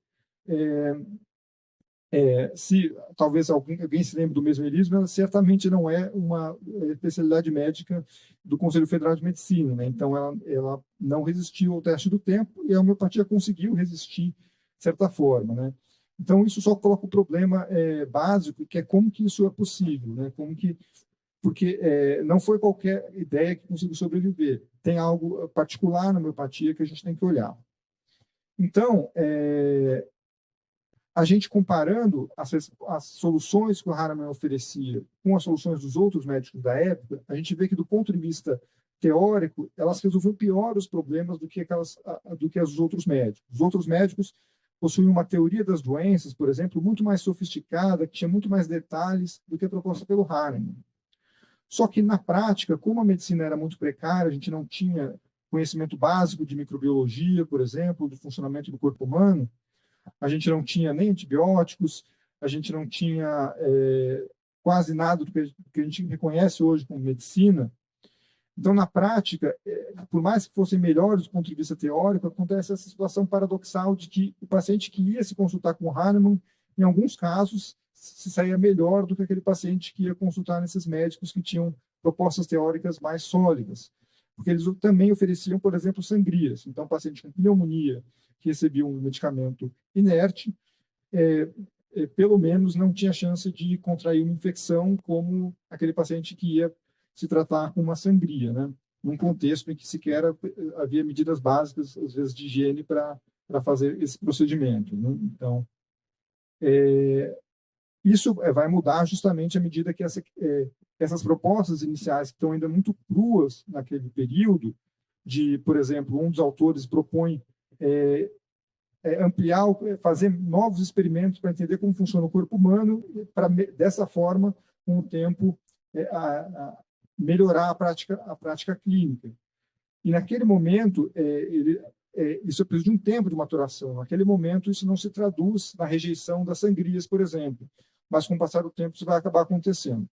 se talvez alguém se lembre do mesmerismo, ela certamente não é uma especialidade médica do Conselho Federal de Medicina, né? Então ela não resistiu ao teste do tempo e a homeopatia conseguiu resistir de certa forma, né? Então isso só coloca o problema básico, que é como que isso é possível, né? Porque não foi qualquer ideia que conseguiu sobreviver. Tem algo particular na homeopatia que a gente tem que olhar. Então, a gente comparando as soluções que o Hahnemann oferecia com as soluções dos outros médicos da época, a gente vê que, do ponto de vista teórico, elas resolviam pior os problemas do que os outros médicos. Os outros médicos possuíam uma teoria das doenças, por exemplo, muito mais sofisticada, que tinha muito mais detalhes do que a proposta pelo Hahnemann. Só que, na prática, como a medicina era muito precária, a gente não tinha conhecimento básico de microbiologia, por exemplo, do funcionamento do corpo humano, a gente não tinha nem antibióticos, a gente não tinha quase nada do que a gente reconhece hoje como medicina. Então, na prática, por mais que fossem melhores do ponto de vista teórico, acontece essa situação paradoxal de que o paciente que ia se consultar com o Hahnemann, em alguns casos, se saía melhor do que aquele paciente que ia consultar nesses médicos que tinham propostas teóricas mais sólidas. Porque eles também ofereciam, por exemplo, sangrias. Então, o paciente com pneumonia que recebia um medicamento inerte, pelo menos não tinha chance de contrair uma infecção como aquele paciente que ia se tratar com uma sangria, né? Num contexto em que sequer havia medidas básicas, às vezes, de higiene para fazer esse procedimento, né? Então, isso vai mudar justamente à medida que essas propostas iniciais, que estão ainda muito cruas naquele período, por exemplo, um dos autores propõe ampliar, fazer novos experimentos para entender como funciona o corpo humano, para dessa forma, com o tempo, melhorar a prática clínica. E naquele momento, isso precisa de um tempo de maturação. Naquele momento, isso não se traduz na rejeição das sangrias, por exemplo, mas com o passar do tempo isso vai acabar acontecendo.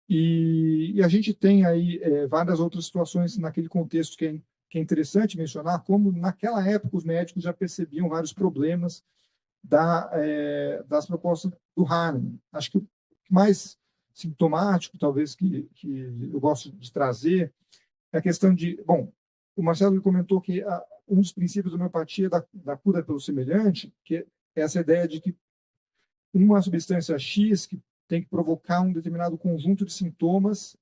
E a gente tem aí várias outras situações naquele contexto que é interessante mencionar, como naquela época os médicos já percebiam vários problemas das propostas do Hahnemann. Acho que o mais sintomático, talvez, que eu gosto de trazer, é a questão de... Bom, o Marcelo comentou que um dos princípios da homeopatia é da cura pelo semelhante, que é essa ideia de que uma substância X que tem que provocar um determinado conjunto de sintomas,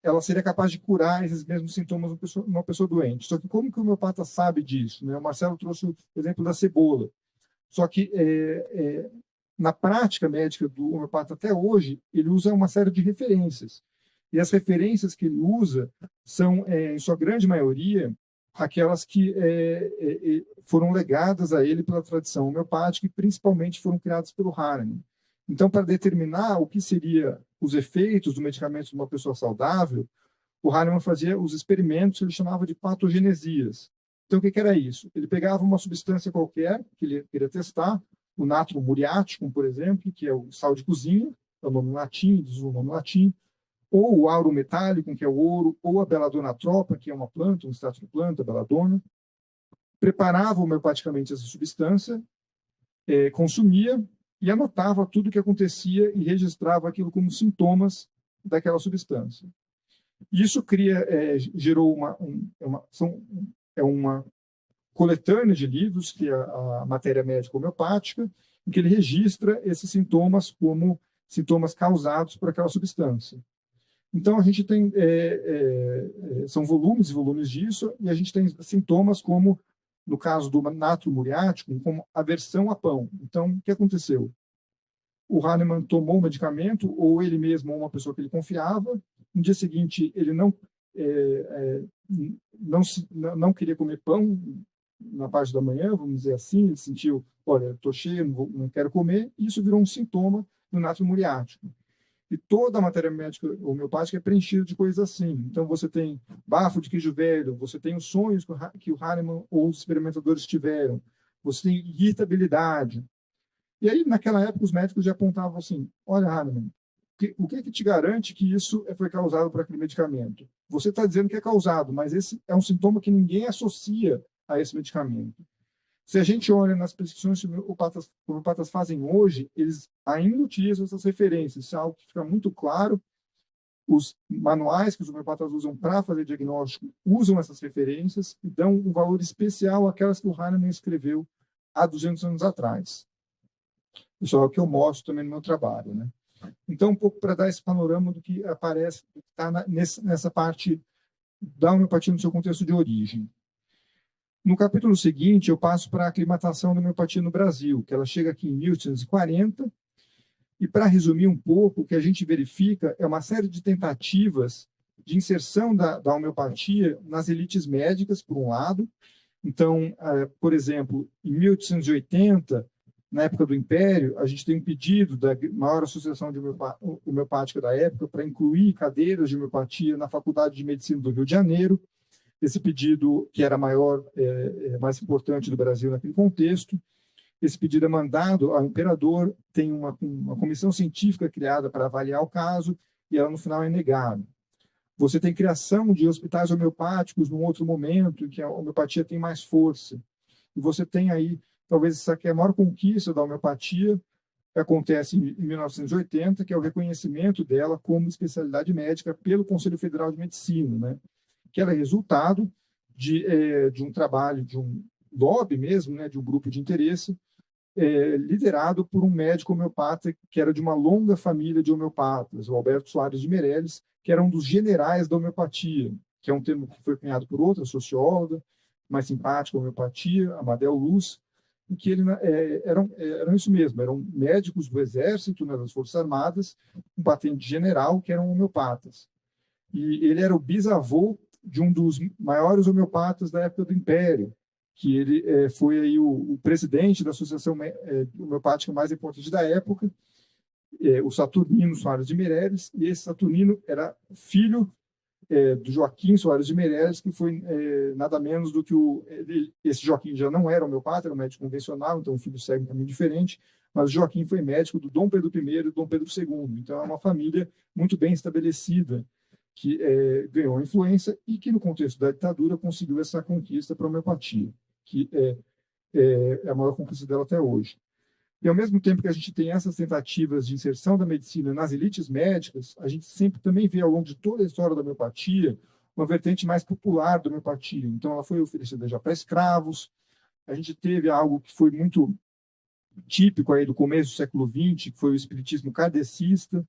ela seria capaz de curar esses mesmos sintomas numa pessoa doente. Só que como que o homeopata sabe disso, né? O Marcelo trouxe o exemplo da cebola. Só que na prática médica do homeopata até hoje, ele usa uma série de referências. E as referências que ele usa são, em sua grande maioria, aquelas que foram legadas a ele pela tradição homeopática e principalmente foram criadas pelo Hahnemann. Então, para determinar o que seria os efeitos do medicamento de uma pessoa saudável, o Hahnemann fazia os experimentos que ele chamava de patogenesias. Então, o que era isso? Ele pegava uma substância qualquer que ele queria testar, o natrum muriaticum, por exemplo, que é o sal de cozinha, é o nome latim, diz o nome latim, ou o auro metálico, que é o ouro, ou a belladonna tropa, que é uma planta, um extrato de planta, belladonna, preparava homeopaticamente essa substância, consumia e anotava tudo o que acontecia e registrava aquilo como sintomas daquela substância. Isso gerou uma coletânea de livros, que é a matéria médica homeopática, em que ele registra esses sintomas como sintomas causados por aquela substância. Então, a gente tem, são volumes e volumes disso, e a gente tem sintomas como, no caso do natrum muriaticum, como aversão a pão. Então, o que aconteceu? O Hahnemann tomou o medicamento, ou ele mesmo, ou uma pessoa que ele confiava. No dia seguinte, ele não queria comer pão na parte da manhã, vamos dizer assim. Ele sentiu, olha, estou cheio, não quero comer. E isso virou um sintoma do natrum muriaticum. E toda a matéria médica homeopática é preenchida de coisas assim. Então, você tem bafo de queijo velho, você tem os sonhos que o Hahnemann ou os experimentadores tiveram, você tem irritabilidade. E aí, naquela época, os médicos já apontavam assim, olha, Hahnemann, o que te garante que isso foi causado por aquele medicamento? Você está dizendo que é causado, mas esse é um sintoma que ninguém associa a esse medicamento. Se a gente olha nas prescrições que os homeopatas fazem hoje, eles ainda utilizam essas referências. Isso é algo que fica muito claro. Os manuais que os homeopatas usam para fazer diagnóstico usam essas referências e dão um valor especial àquelas que o Hahnemann escreveu há 200 anos atrás. Isso é o que eu mostro também no meu trabalho, né? Então, um pouco para dar esse panorama do que aparece, está nessa parte da homeopatia no seu contexto de origem. No capítulo seguinte, eu passo para a aclimatação da homeopatia no Brasil, que ela chega aqui em 1840, e para resumir um pouco, o que a gente verifica é uma série de tentativas de inserção da homeopatia nas elites médicas, por um lado. Então, por exemplo, em 1880, na época do Império, a gente tem um pedido da maior associação de homeopática da época para incluir cadeiras de homeopatia na Faculdade de Medicina do Rio de Janeiro. Esse pedido, que era maior, mais importante do Brasil naquele contexto, esse pedido é mandado ao imperador, tem uma comissão científica criada para avaliar o caso, e ela, no final, é negada. Você tem criação de hospitais homeopáticos num outro momento, em que a homeopatia tem mais força. E você tem aí, talvez essa que é a maior conquista da homeopatia, que acontece em 1980, que é o reconhecimento dela como especialidade médica pelo Conselho Federal de Medicina, né? Que era resultado de um trabalho, de um lobby mesmo, né, de um grupo de interesse, liderado por um médico homeopata que era de uma longa família de homeopatas, o Alberto Soares de Meirelles, que era um dos generais da homeopatia, que é um termo que foi cunhado por outra socióloga, mais simpática, homeopatia, Amadeu Luz, em que eram isso mesmo, eram médicos do Exército, né, das Forças Armadas, com patente general, que eram homeopatas. E ele era o bisavô de um dos maiores homeopatas da época do Império, que ele foi aí o presidente da associação homeopática mais importante da época, o Saturnino Soares de Meirelles, e esse Saturnino era filho do Joaquim Soares de Meirelles, que foi nada menos do que esse Joaquim já não era homeopata, era um médico convencional, então o filho segue um caminho diferente, mas o Joaquim foi médico do Dom Pedro I e do Dom Pedro II, então é uma família muito bem estabelecida, que ganhou influência e que, no contexto da ditadura, conseguiu essa conquista para a homeopatia, que é a maior conquista dela até hoje. E, ao mesmo tempo que a gente tem essas tentativas de inserção da medicina nas elites médicas, a gente sempre também vê, ao longo de toda a história da homeopatia, uma vertente mais popular da homeopatia. Então, ela foi oferecida já para escravos. A gente teve algo que foi muito típico aí do começo do século XX, que foi o espiritismo kardecista.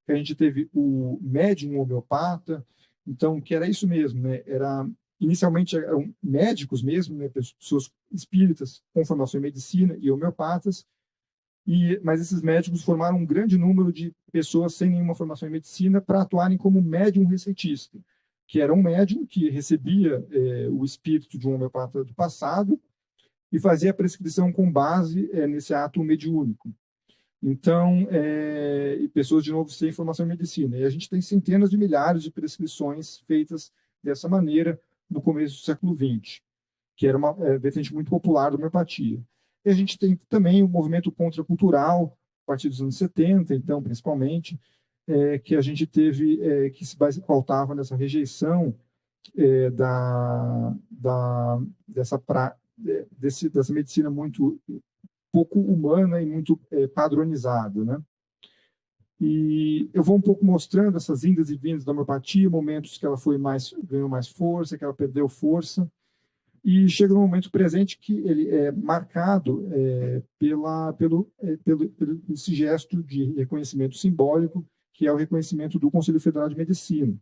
A gente teve o médium homeopata, então, que era isso mesmo, né? Inicialmente eram médicos mesmo, né? Pessoas espíritas com formação em medicina e homeopatas, mas esses médicos formaram um grande número de pessoas sem nenhuma formação em medicina para atuarem como médium receitista, que era um médium que recebia o espírito de um homeopata do passado e fazia a prescrição com base nesse ato mediúnico. Então, e pessoas, de novo, sem formação em medicina. E a gente tem centenas de milhares de prescrições feitas dessa maneira no começo do século XX, que era uma vertente muito popular da homeopatia. E a gente tem também o movimento contracultural, a partir dos anos 70, então, principalmente, que a gente teve, que se pautava nessa rejeição dessa medicina muito pouco humana e muito padronizada, né? E eu vou um pouco mostrando essas indas e vindas da homeopatia, momentos que ela ganhou mais força, que ela perdeu força, e chega no momento presente que ele é marcado pelo esse gesto de reconhecimento simbólico, que é o reconhecimento do Conselho Federal de Medicina,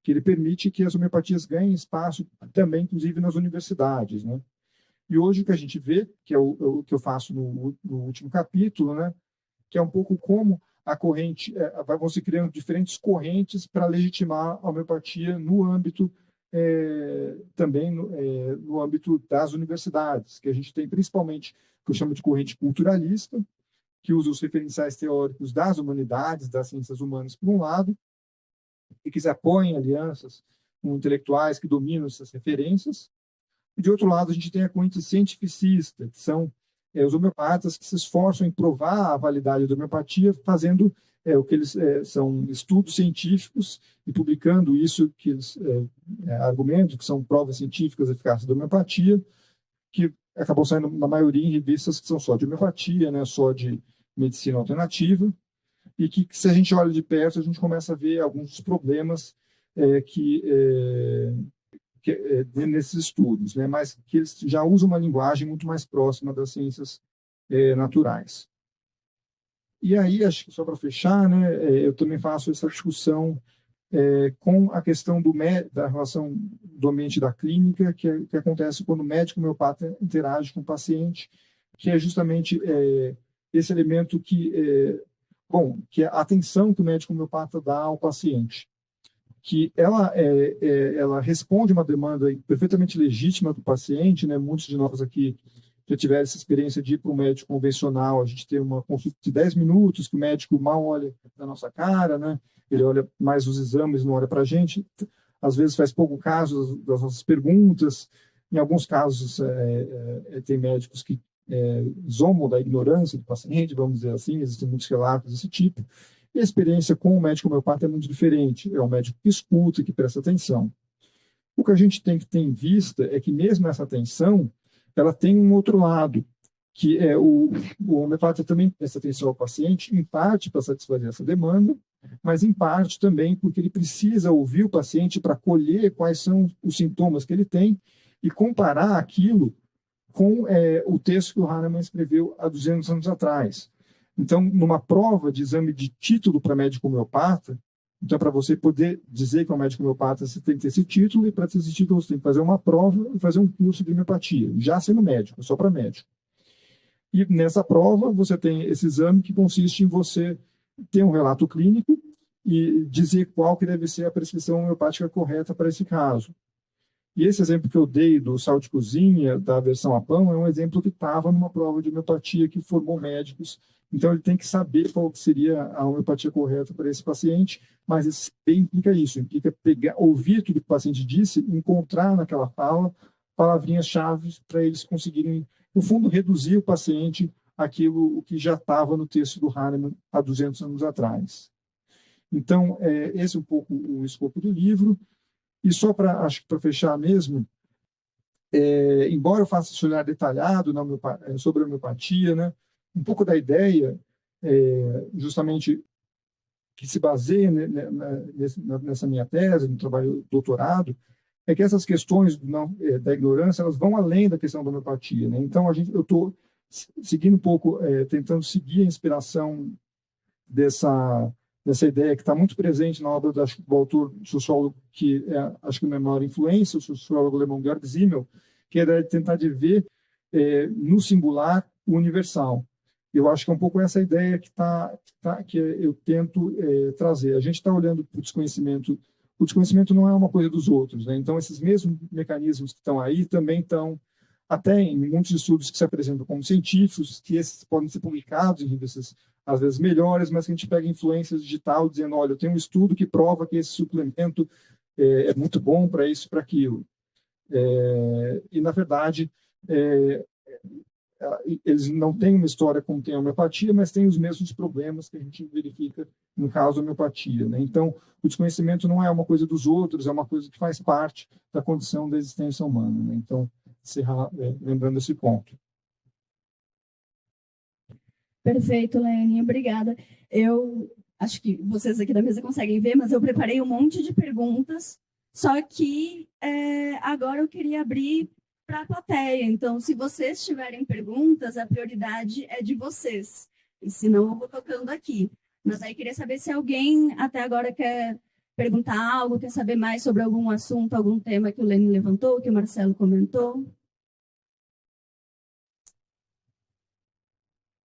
que ele permite que as homeopatias ganhem espaço também, inclusive, nas universidades, né? E hoje o que a gente vê, que é o que eu faço no último capítulo, né, que é um pouco como a corrente, vão se criando diferentes correntes para legitimar a homeopatia no âmbito, também no âmbito das universidades, que a gente tem principalmente o que eu chamo de corrente culturalista, que usa os referenciais teóricos das humanidades, das ciências humanas, por um lado, e que se apoia em alianças com intelectuais que dominam essas referências. E, de outro lado, a gente tem a corrente cientificista, que são os homeopatas que se esforçam em provar a validade da homeopatia, fazendo o que eles são estudos científicos e publicando isso que eles argumentam que são provas científicas eficazes da homeopatia, que acabou saindo na maioria em revistas que são só de homeopatia, né, só de medicina alternativa, e que se a gente olha de perto, a gente começa a ver alguns dos problemas nesses estudos, né, mas que eles já usam uma linguagem muito mais próxima das ciências naturais. E aí, acho que só para fechar, né, eu também faço essa discussão com a questão da relação do ambiente da clínica, que acontece quando o médico homeopata interage com o paciente, que é justamente esse elemento que é a atenção que o médico homeopata dá ao paciente, que ela responde uma demanda perfeitamente legítima do paciente, né? Muitos de nós aqui já tiveram essa experiência de ir para um médico convencional, a gente tem uma consulta de 10 minutos, que o médico mal olha na nossa cara, né? Ele olha mais os exames, não olha para a gente, às vezes faz pouco caso das nossas perguntas, em alguns casos tem médicos que zombam da ignorância do paciente, vamos dizer assim, existem muitos relatos desse tipo, e a experiência com o médico homeopata é muito diferente, é um médico que escuta, que presta atenção. O que a gente tem que ter em vista é que mesmo essa atenção, ela tem um outro lado, que é o homeopata também presta atenção ao paciente, em parte para satisfazer essa demanda, mas em parte também porque ele precisa ouvir o paciente para colher quais são os sintomas que ele tem e comparar aquilo com o texto que o Hahnemann escreveu há 200 anos atrás. Então, numa prova de exame de título para médico homeopata, então, para você poder dizer que é um médico homeopata, você tem que ter esse título, e para ter esse título, você tem que fazer uma prova e fazer um curso de homeopatia, já sendo médico, só para médico. E nessa prova, você tem esse exame que consiste em você ter um relato clínico e dizer qual que deve ser a prescrição homeopática correta para esse caso. E esse exemplo que eu dei do sal de cozinha, da aversão a pão, é um exemplo que estava numa prova de homeopatia que formou médicos. Então, ele tem que saber qual seria a homeopatia correta para esse paciente, mas isso implica isso, implica ouvir tudo que o paciente disse, encontrar naquela fala palavrinhas-chave para eles conseguirem, no fundo, reduzir o paciente àquilo que já estava no texto do Hahnemann há 200 anos atrás. Então, esse é um pouco o escopo do livro. E só acho que para fechar mesmo, embora eu faça esse olhar detalhado sobre a homeopatia, né, um pouco da ideia, justamente, que se baseia nessa minha tese, no trabalho doutorado, é que essas questões da ignorância, elas vão além da questão da homeopatia, né? Então, eu estou seguindo um pouco, tentando seguir a inspiração dessa ideia que está muito presente na obra do autor sociólogo que acho que é a maior influência, o sociólogo alemão Georg Simmel, que era tentar de ver no singular o universal. Eu acho que é um pouco essa ideia que eu tento trazer. A gente está olhando para o desconhecimento. O desconhecimento não é uma coisa dos outros, né? Então, esses mesmos mecanismos que estão aí também estão, até em muitos estudos que se apresentam como científicos, que esses podem ser publicados em revistas, às vezes melhores, mas que a gente pega influência digital dizendo, olha, eu tenho um estudo que prova que esse suplemento é muito bom para isso, para aquilo. E, na verdade, eles não têm uma história como tem a homeopatia, mas têm os mesmos problemas que a gente verifica no caso da homeopatia, né? Então, o desconhecimento não é uma coisa dos outros, é uma coisa que faz parte da condição da existência humana, né? Então, lembrando esse ponto. Perfeito, Leane, obrigada. Eu acho que vocês aqui da mesa conseguem ver, mas eu preparei um monte de perguntas, só que agora eu queria abrir para a plateia. Então, se vocês tiverem perguntas, a prioridade é de vocês. E se não, eu vou tocando aqui. Mas aí queria saber se alguém até agora quer perguntar algo, quer saber mais sobre algum assunto, algum tema que o Lênin levantou, que o Marcelo comentou.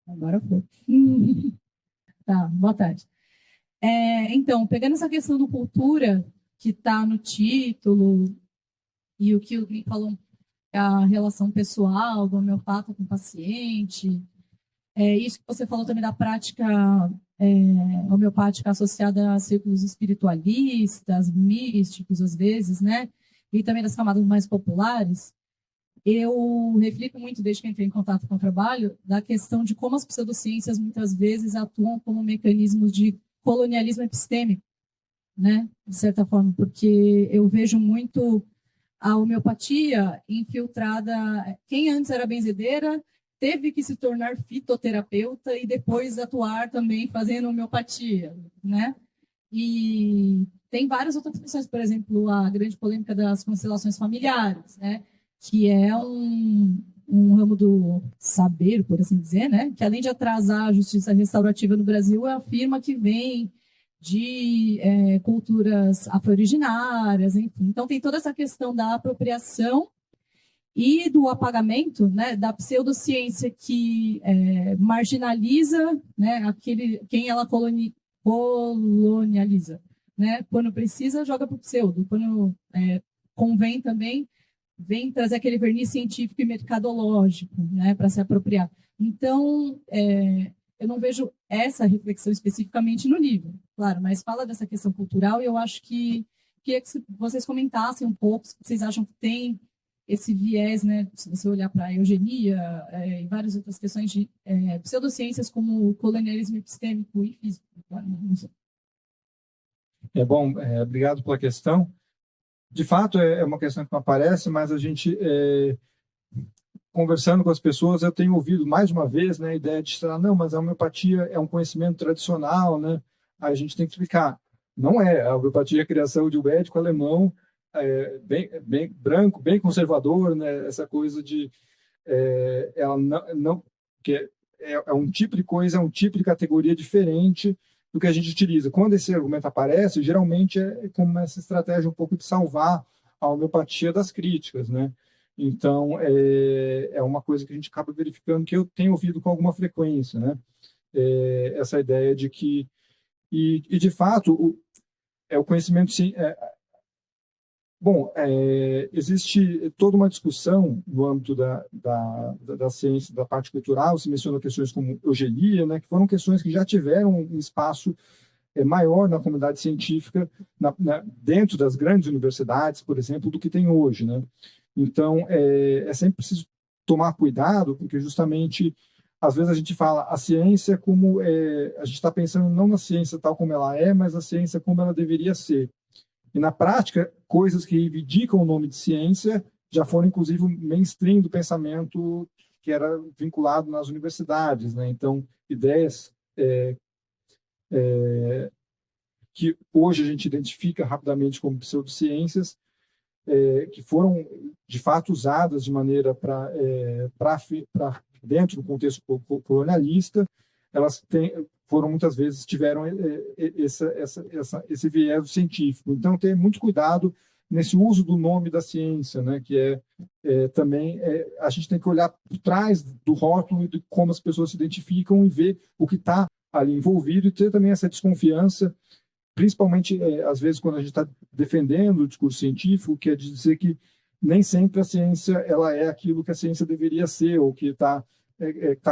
Agora foi. Tá, boa tarde. Então, pegando essa questão do cultura, que está no título, e o que o Gui falou, a relação pessoal do homeopata com o paciente, Isso que você falou também da prática homeopática associada a círculos espiritualistas, místicos, às vezes, né? E também das camadas mais populares. Eu reflito muito, desde que entrei em contato com o trabalho, da questão de como as pseudociências muitas vezes atuam como mecanismos de colonialismo epistêmico, né? De certa forma, porque eu vejo muito a homeopatia infiltrada. Quem antes era benzedeira teve que se tornar fitoterapeuta e depois atuar também fazendo homeopatia, né? E tem várias outras questões, por exemplo, a grande polêmica das constelações familiares, né? Que é um ramo do saber, por assim dizer, né? Que além de atrasar a justiça restaurativa no Brasil, afirma que vem de culturas afro-originárias, enfim. Então, tem toda essa questão da apropriação e do apagamento, né, da pseudociência que marginaliza, né, quem ela colonializa. Né? Quando precisa, joga para o pseudo. Quando convém também, vem trazer aquele verniz científico e mercadológico, né, para se apropriar. Então, eu não vejo essa reflexão especificamente no livro, claro, mas fala dessa questão cultural e eu acho que queria que vocês comentassem um pouco se vocês acham que tem esse viés, né, se você olhar para a eugenia e várias outras questões de pseudociências como colonialismo epistêmico e físico. Claro, não sei. Bom, obrigado pela questão. De fato, é uma questão que não aparece, mas a gente, conversando com as pessoas, eu tenho ouvido mais de uma vez, né, a ideia de falar, não, mas a homeopatia é um conhecimento tradicional, né? Aí a gente tem que explicar. Não é. A homeopatia é a criação de um médico alemão, bem branco, bem conservador, né? Essa coisa de... ela não que é um tipo de coisa, é um tipo de categoria diferente do que a gente utiliza. Quando esse argumento aparece, geralmente é como essa estratégia um pouco de salvar a homeopatia das críticas, né? Então, é uma coisa que a gente acaba verificando que eu tenho ouvido com alguma frequência, né? Essa ideia de que... E de fato, o conhecimento... Bom, existe toda uma discussão no âmbito da ciência, da parte cultural, se menciona questões como eugenia, né, que foram questões que já tiveram um espaço maior na comunidade científica, dentro das grandes universidades, por exemplo, do que tem hoje, né? Então, é sempre preciso tomar cuidado, porque justamente, às vezes a gente fala a ciência como... a gente está pensando não na ciência tal como ela é, mas a ciência como ela deveria ser. E, na prática, coisas que reivindicam o nome de ciência já foram, inclusive, o mainstream do pensamento que era vinculado nas universidades, né? Então, ideias que hoje a gente identifica rapidamente como pseudociências, que foram, de fato, usadas de maneira para dentro do contexto colonialista, elas foram muitas vezes tiveram esse viés científico. Então, ter muito cuidado nesse uso do nome da ciência, né? Que também a gente tem que olhar por trás do rótulo e de como as pessoas se identificam e ver o que está ali envolvido e ter também essa desconfiança, principalmente às vezes quando a gente está defendendo o discurso científico, que é de dizer que nem sempre a ciência ela é aquilo que a ciência deveria ser ou que está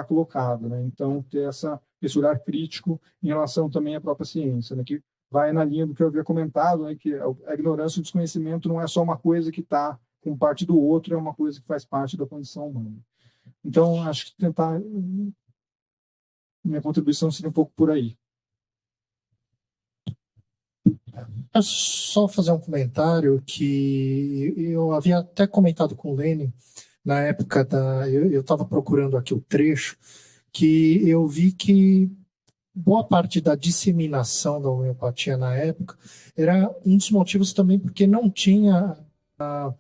colocado, né? Então, ter esse olhar crítico em relação também à própria ciência, né? Que vai na linha do que eu havia comentado, né? Que a ignorância e o desconhecimento não é só uma coisa que está com parte do outro, é uma coisa que faz parte da condição humana. Então, acho que minha contribuição seria um pouco por aí. É só fazer um comentário que eu havia até comentado com o Lênin na época eu estava procurando aqui o trecho, que eu vi que boa parte da disseminação da homeopatia na época era um dos motivos também porque não tinha a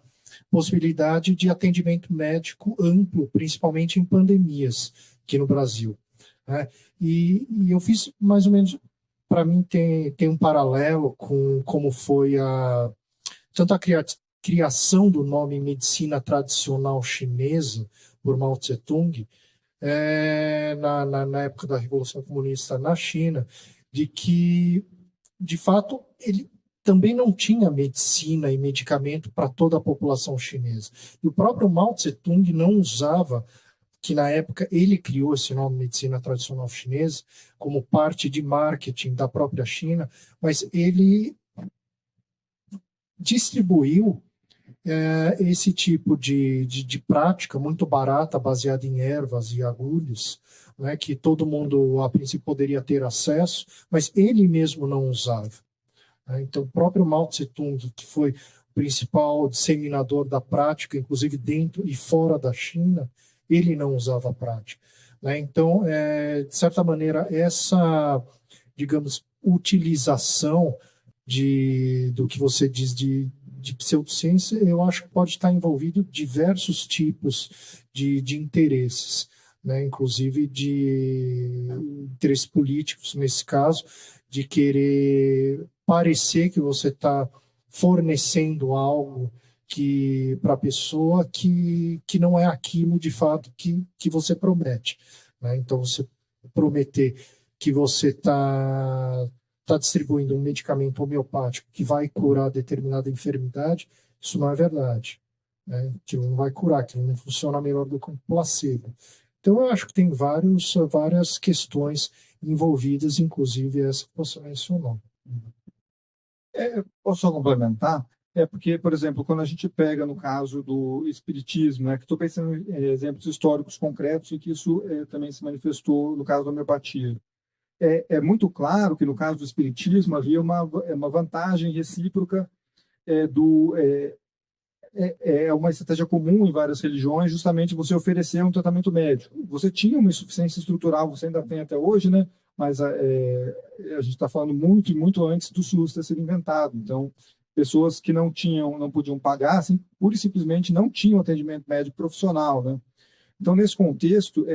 possibilidade de atendimento médico amplo, principalmente em pandemias aqui no Brasil, né? E eu fiz mais ou menos, para mim tem um paralelo com como foi tanto a criação do nome medicina tradicional chinesa por Mao Tse-tung, na época da Revolução Comunista na China, de que, de fato, ele também não tinha medicina e medicamento para toda a população chinesa. E o próprio Mao Tse-tung não usava que na época ele criou esse nome medicina tradicional chinesa como parte de marketing da própria China, mas ele distribuiu esse tipo de prática muito barata, baseada em ervas e agulhas, né, que todo mundo, a princípio, poderia ter acesso, mas ele mesmo não usava. Né? Então, o próprio Mao Tse-tung, que foi o principal disseminador da prática, inclusive dentro e fora da China, ele não usava a prática. Né? Então, de certa maneira, essa, digamos, utilização do que você diz de pseudociência, eu acho que pode estar envolvido diversos tipos de interesses, né? Inclusive de interesses políticos, nesse caso, de querer parecer que você está fornecendo algo para a pessoa que não é aquilo de fato que você promete. Né? Então, você prometer que você está distribuindo um medicamento homeopático que vai curar determinada enfermidade, isso não é verdade. Né? Aquilo não vai curar, aquilo não funciona melhor do que um placebo. Então, eu acho que tem várias questões envolvidas, inclusive essa que você mencionou. Posso só complementar? Porque, por exemplo, quando a gente pega no caso do espiritismo, né, que estou pensando em exemplos históricos concretos e que isso também se manifestou no caso da homeopatia. É muito claro que no caso do espiritismo havia uma vantagem recíproca uma estratégia comum em várias religiões, justamente você oferecer um tratamento médico. Você tinha uma insuficiência estrutural, você ainda tem até hoje, né? Mas a gente está falando muito e muito antes do SUS ter sido inventado. Então, pessoas que não podiam pagar, assim, pura e simplesmente não tinham atendimento médico profissional, né? Então, nesse contexto,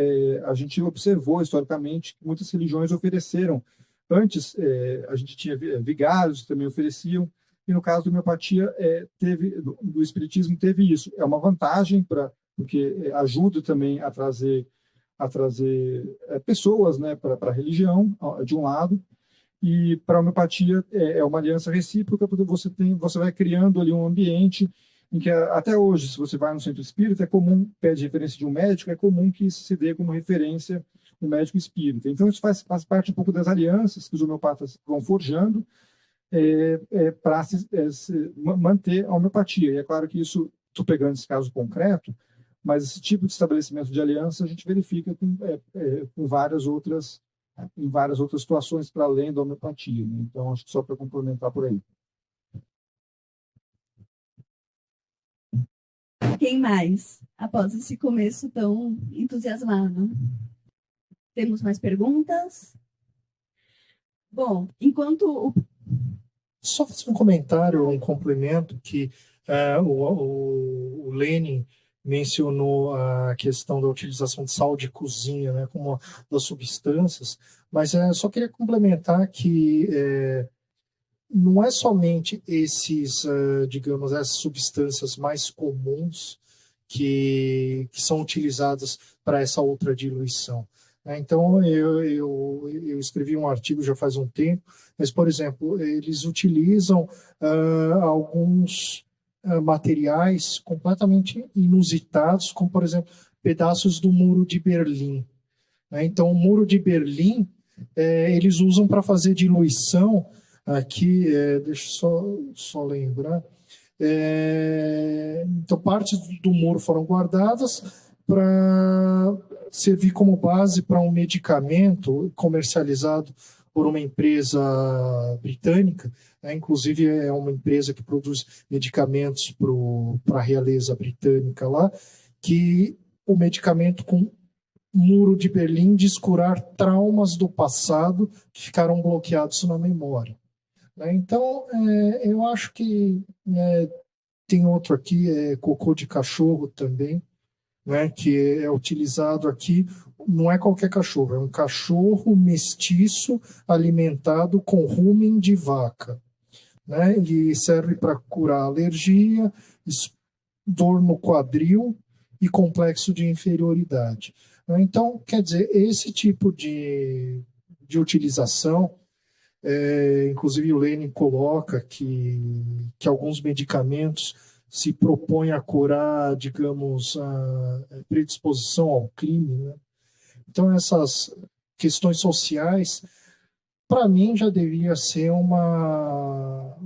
a gente observou historicamente que muitas religiões ofereceram. Antes, a gente tinha vigários que também ofereciam, e no caso da homeopatia, do espiritismo, teve isso. É uma vantagem, porque ajuda também a trazer pessoas, né, para a religião, de um lado, e para a homeopatia é uma aliança recíproca, porque você vai criando ali um ambiente em que até hoje, se você vai no centro espírita, é comum, pede referência de um médico, é comum que se dê como referência um médico espírita. Então, isso faz parte um pouco das alianças que os homeopatas vão forjando para manter a homeopatia. E é claro que isso, estou pegando esse caso concreto, mas esse tipo de estabelecimento de aliança a gente verifica em várias outras situações para além da homeopatia. Né? Então, acho que só para complementar por aí. Quem mais, após esse começo tão entusiasmado? Temos mais perguntas? Bom, enquanto... Só fazer um comentário, um complemento, que o Lenin mencionou a questão da utilização de sal de cozinha, né, como uma das substâncias, mas só queria complementar que não é somente digamos, essas substâncias mais comuns que são utilizadas para essa outra diluição. Então, eu escrevi um artigo já faz um tempo, mas, por exemplo, eles utilizam alguns materiais completamente inusitados, como, por exemplo, pedaços do Muro de Berlim. Então, o Muro de Berlim, eles usam para fazer diluição. Aqui, deixa eu só lembrar. Então, partes do muro foram guardadas para servir como base para um medicamento comercializado por uma empresa britânica. Inclusive, é uma empresa que produz medicamentos para a realeza britânica lá, que o medicamento com Muro de Berlim diz curar traumas do passado que ficaram bloqueados na memória. Então, eu acho que tem outro aqui, cocô de cachorro também, né, que é utilizado aqui, não é qualquer cachorro, é um cachorro mestiço alimentado com rumen de vaca. Né, ele serve para curar alergia, dor no quadril e complexo de inferioridade. Então, quer dizer, esse tipo de utilização, inclusive o Lenin coloca que alguns medicamentos se propõe a curar, digamos, a predisposição ao crime, né? Então, essas questões sociais, para mim, já devia ser uma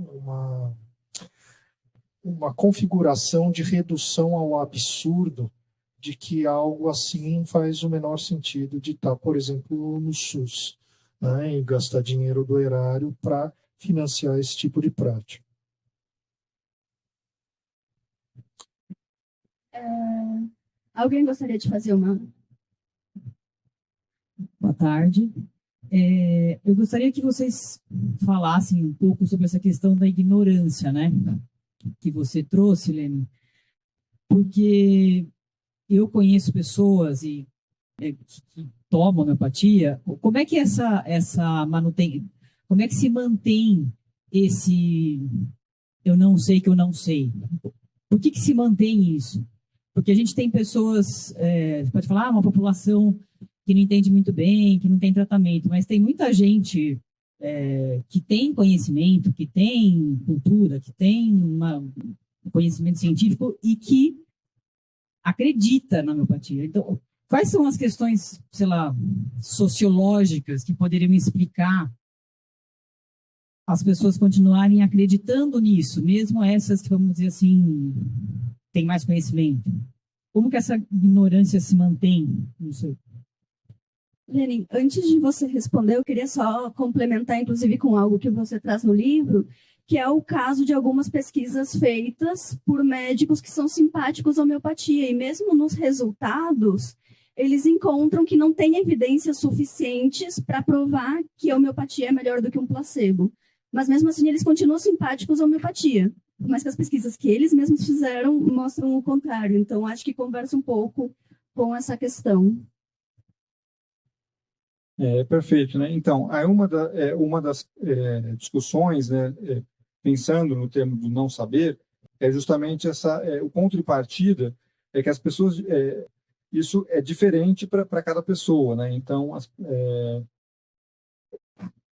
configuração de redução ao absurdo de que algo assim faz o menor sentido de estar, por exemplo, no SUS, né, e gastar dinheiro do erário para financiar esse tipo de prática. Alguém gostaria de fazer uma? Boa tarde. Eu gostaria que vocês falassem um pouco sobre essa questão da ignorância, né? Que você trouxe, Lene, porque eu conheço pessoas que tomam homeopatia. Como é que como é que se mantém esse eu não sei que eu não sei? Por que se mantém isso? Porque a gente tem pessoas, você pode falar, uma população que não entende muito bem, que não tem tratamento, mas tem muita gente que tem conhecimento, que tem cultura, que tem um conhecimento científico e que acredita na homeopatia. Então, quais são as questões, sei lá, sociológicas que poderiam explicar as pessoas continuarem acreditando nisso, mesmo essas que, vamos dizer assim, têm mais conhecimento? Como que essa ignorância se mantém? Não sei. Lenin, antes de você responder, eu queria só complementar, inclusive, com algo que você traz no livro, que é o caso de algumas pesquisas feitas por médicos que são simpáticos à homeopatia. E mesmo nos resultados, eles encontram que não tem evidências suficientes para provar que a homeopatia é melhor do que um placebo. Mas mesmo assim, eles continuam simpáticos à homeopatia. Mas que as pesquisas que eles mesmos fizeram mostram o contrário. Então, acho que conversa um pouco com essa questão. Perfeito, né? Então, aí uma das discussões, né, pensando no termo do não saber, é justamente o ponto de partida é que as pessoas, isso é diferente para cada pessoa, né? Então,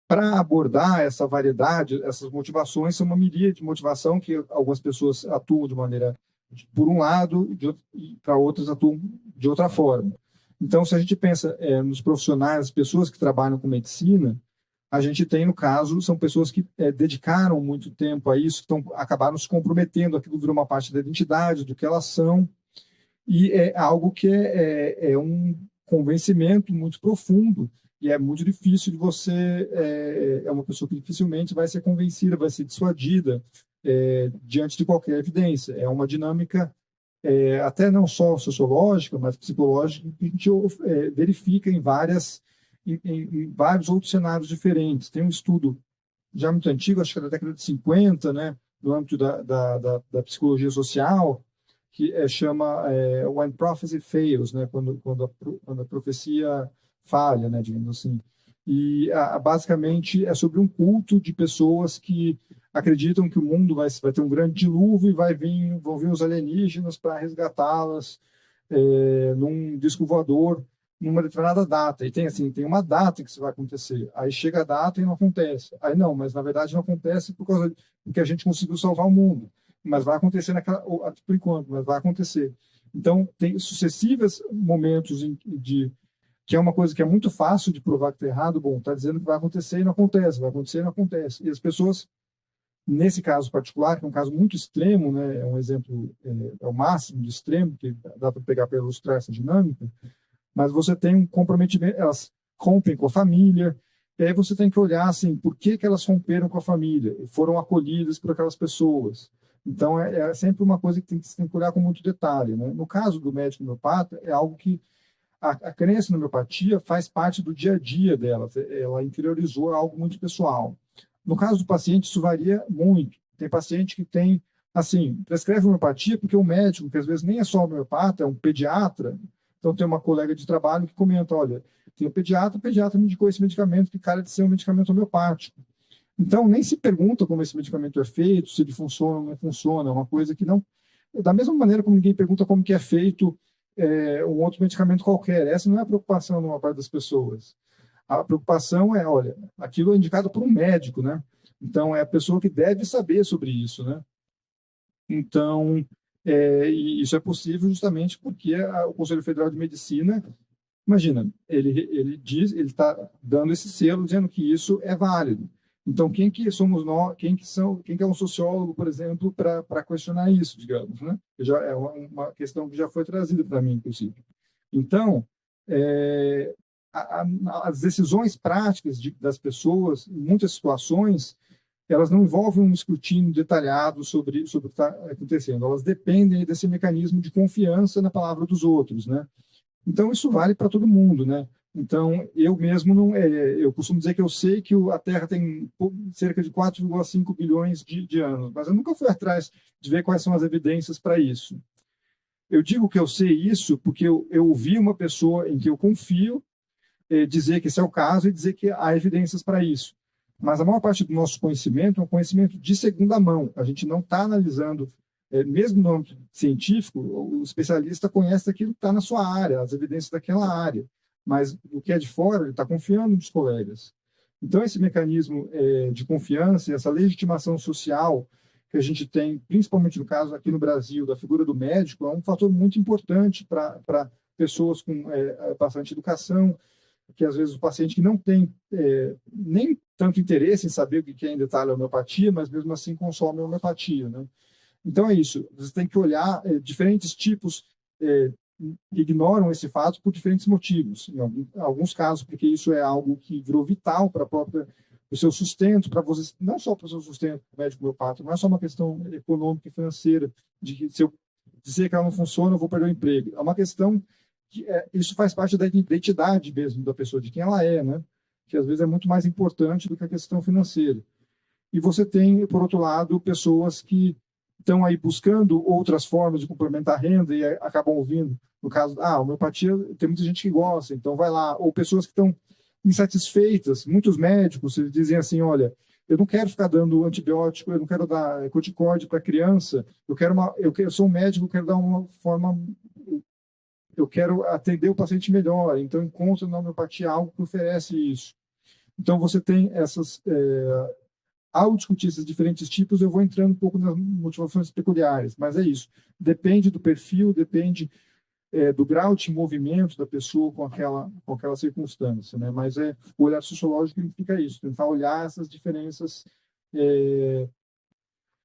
para abordar essa variedade, essas motivações são uma miríade de motivação que algumas pessoas atuam de maneira, por um lado, e para outras atuam de outra forma. Então, se a gente pensa nos profissionais, as pessoas que trabalham com medicina, a gente tem, no caso, são pessoas que dedicaram muito tempo a isso, acabaram se comprometendo, aquilo virou uma parte da identidade, do que elas são, e é algo que é um convencimento muito profundo, e é muito difícil de você... É uma pessoa que dificilmente vai ser convencida, vai ser dissuadida diante de qualquer evidência. É uma dinâmica... até não só sociológica, mas psicológica, que a gente verifica em vários outros cenários diferentes. Tem um estudo já muito antigo, acho que é da década de 50, né, no âmbito da psicologia social, que chama When Prophecy Fails, né, quando a profecia falha, né, digamos assim. E basicamente é sobre um culto de pessoas que acreditam que o mundo vai ter um grande dilúvio e vão vir os alienígenas para resgatá-las num disco voador numa determinada data. E tem uma data que isso vai acontecer. Aí chega a data e não acontece. Aí não, mas na verdade não acontece porque a gente conseguiu salvar o mundo. Mas vai acontecer por enquanto, mas vai acontecer. Então, tem sucessivos momentos que é uma coisa que é muito fácil de provar que está errado. Bom, está dizendo que vai acontecer e não acontece, vai acontecer e não acontece. E as pessoas, nesse caso particular, que é um caso muito extremo, né, é um exemplo, é o máximo de extremo que dá para pegar para ilustrar essa dinâmica, mas você tem um comprometimento, elas rompem com a família, e aí você tem que olhar assim, por que elas romperam com a família e foram acolhidas por aquelas pessoas. Então, é sempre uma coisa que você tem que olhar com muito detalhe, né? No caso do médico homeopata, é algo que a crença na homeopatia faz parte do dia a dia dela, ela interiorizou algo muito pessoal. No caso do paciente, isso varia muito. Tem paciente que tem, assim, prescreve homeopatia porque o médico, que às vezes nem é só homeopata, é um pediatra. Então, tem uma colega de trabalho que comenta, olha, tem um pediatra, o pediatra me indicou esse medicamento, que cara de ser um medicamento homeopático. Então, nem se pergunta como esse medicamento é feito, se ele funciona ou não funciona, é uma coisa que não... Da mesma maneira como ninguém pergunta como que é feito um outro medicamento qualquer. Essa não é a preocupação de uma parte das pessoas. A preocupação é, olha, aquilo é indicado por um médico, né? Então, é a pessoa que deve saber sobre isso, né? Então, e isso é possível justamente porque o Conselho Federal de Medicina, imagina, ele está dando esse selo dizendo que isso é válido. Então, quem que somos nós, quem que é um sociólogo, por exemplo, para questionar isso, digamos, né? Já é uma questão que já foi trazida para mim, inclusive. Então, as decisões práticas das pessoas, em muitas situações, elas não envolvem um escrutínio detalhado sobre o que está acontecendo. Elas dependem desse mecanismo de confiança na palavra dos outros, né? Então, isso vale para todo mundo, né? Então, eu mesmo não... eu costumo dizer que eu sei que a Terra tem cerca de 4,5 bilhões de anos, mas eu nunca fui atrás de ver quais são as evidências para isso. Eu digo que eu sei isso porque eu ouvi uma pessoa em que eu confio dizer que esse é o caso e dizer que há evidências para isso. Mas a maior parte do nosso conhecimento é um conhecimento de segunda mão. A gente não está analisando, mesmo no âmbito científico, o especialista conhece aquilo que está na sua área, as evidências daquela área. Mas o que é de fora, ele está confiando nos colegas. Então, esse mecanismo de confiança, essa legitimação social que a gente tem, principalmente no caso aqui no Brasil, da figura do médico, é um fator muito importante para pessoas com bastante educação, que às vezes o paciente que não tem nem tanto interesse em saber o que é em detalhe a homeopatia, mas mesmo assim consome a homeopatia, né? Então é isso, você tem que olhar diferentes tipos ignoram esse fato por diferentes motivos. Em alguns casos, porque isso é algo que virou vital para o seu sustento, para você, não só para o seu sustento médico homeopata, não é só uma questão econômica e financeira, de que se eu dizer que ela não funciona, eu vou perder o emprego. É uma questão que isso faz parte da identidade mesmo da pessoa, de quem ela é, né? Que às vezes é muito mais importante do que a questão financeira. E você tem, por outro lado, pessoas que estão aí buscando outras formas de complementar a renda e acabam ouvindo, no caso, homeopatia, tem muita gente que gosta, então vai lá. Ou pessoas que estão insatisfeitas, muitos médicos dizem assim, olha, eu não quero ficar dando antibiótico, eu não quero dar corticóide para criança, eu sou um médico, eu quero dar uma forma, eu quero atender o paciente melhor, então encontro na homeopatia algo que oferece isso. Então você tem essas... ao discutir esses diferentes tipos, eu vou entrando um pouco nas motivações peculiares, mas é isso. Depende do perfil, depende do grau de envolvimento da pessoa com aquela circunstância, né? Mas o olhar sociológico implica isso, tentar olhar essas diferenças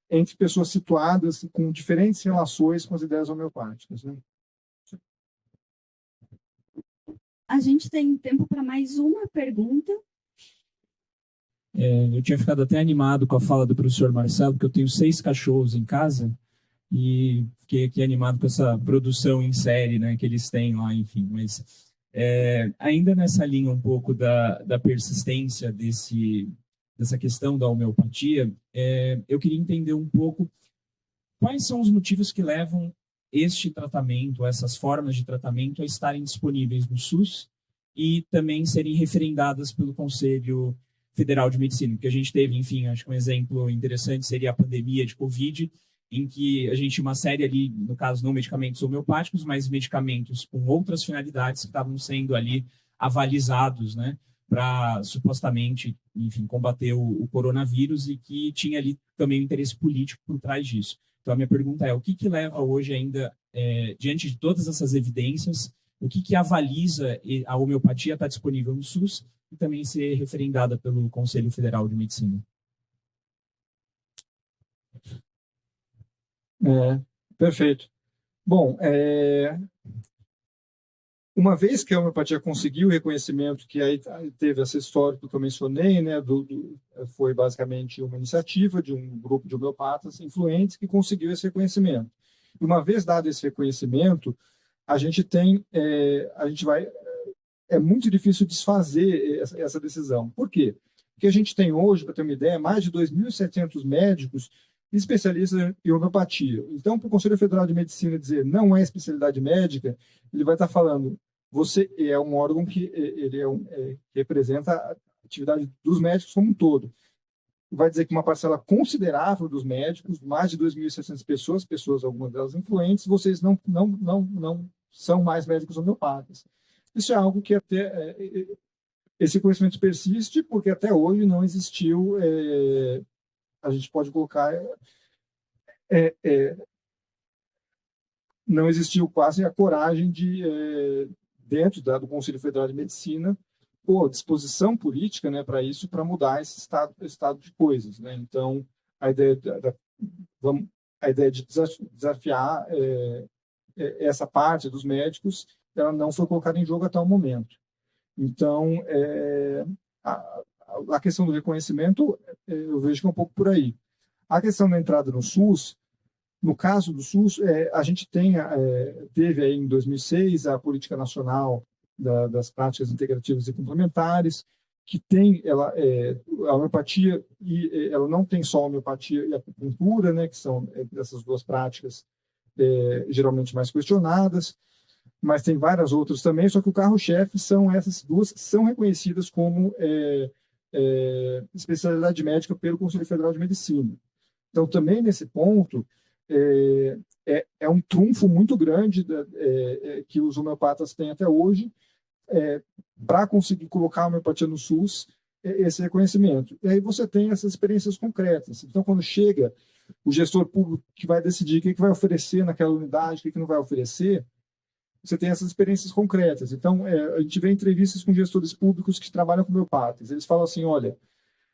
entre pessoas situadas com diferentes relações com as ideias homeopáticas, né? A gente tem tempo para mais uma pergunta. Eu tinha ficado até animado com a fala do professor Marcelo, porque eu tenho 6 cachorros em casa e fiquei aqui animado com essa produção em série, né, que eles têm lá, enfim. Mas ainda nessa linha um pouco da persistência dessa questão da homeopatia, eu queria entender um pouco quais são os motivos que levam este tratamento, essas formas de tratamento a estarem disponíveis no SUS e também serem referendadas pelo Conselho Federal de Medicina, porque a gente teve, enfim, acho que um exemplo interessante seria a pandemia de Covid, em que a gente tinha uma série ali, no caso, não medicamentos homeopáticos, mas medicamentos com outras finalidades que estavam sendo ali avalizados, né, para supostamente, enfim, combater o coronavírus e que tinha ali também um interesse político por trás disso. Então, a minha pergunta é, o que leva hoje ainda, diante de todas essas evidências, o que avaliza a homeopatia estar disponível no SUS e também ser referendada pelo Conselho Federal de Medicina? Perfeito. Bom, uma vez que a homeopatia conseguiu o reconhecimento, que aí teve essa história que eu mencionei, né, foi basicamente uma iniciativa de um grupo de homeopatas influentes que conseguiu esse reconhecimento. E uma vez dado esse reconhecimento, a gente vai... É muito difícil desfazer essa decisão. Por quê? Porque a gente tem hoje, para ter uma ideia, mais de 2.700 médicos especialistas em homeopatia. Então, para o Conselho Federal de Medicina dizer não é especialidade médica, ele vai estar falando, você é um órgão que representa a atividade dos médicos como um todo. Vai dizer que uma parcela considerável dos médicos, mais de 2.600 pessoas, algumas delas influentes, vocês não são mais médicos homeopatas. Isso é algo que até esse conhecimento persiste, porque até hoje não existiu, a gente pode colocar, não existiu quase a coragem de, dentro do Conselho Federal de Medicina, disposição política, né, para isso, para mudar esse estado de coisas, né? Então, a ideia de desafiar essa parte dos médicos, ela não foi colocada em jogo até o momento. Então, a questão do reconhecimento, eu vejo que é um pouco por aí. A questão da entrada no SUS, no caso do SUS, a gente teve aí em 2006 a Política Nacional das Práticas Integrativas e Complementares, que tem a homeopatia, e ela não tem só a homeopatia e a acupuntura, né, que são essas duas práticas geralmente mais questionadas, mas tem várias outras também, só que o carro-chefe são essas duas que são reconhecidas como especialidade médica pelo Conselho Federal de Medicina. Então, também nesse ponto, é um trunfo muito grande que os homeopatas têm até hoje para conseguir colocar a homeopatia no SUS, esse reconhecimento. E aí você tem essas experiências concretas. Então, quando chega o gestor público que vai decidir o que vai oferecer naquela unidade, o que não vai oferecer, você tem essas experiências concretas. Então, a gente vê entrevistas com gestores públicos que trabalham com homeopatas. Eles falam assim, olha,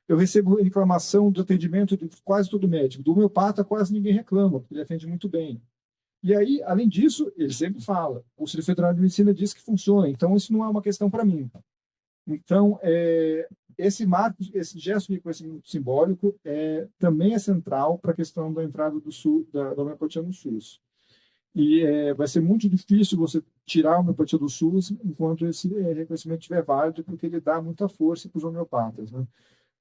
eu recebo reclamação do atendimento de quase todo médico. Do homeopata, quase ninguém reclama, porque ele atende muito bem. E aí, além disso, ele sempre fala, o Conselho Federal de Medicina diz que funciona, então isso não é uma questão para mim. Então, esse marco, esse gesto de reconhecimento simbólico também é central para a questão da entrada da homeopatia no SUS. E vai ser muito difícil você tirar a homeopatia do SUS enquanto esse reconhecimento estiver válido, porque ele dá muita força para os homeopatas, né?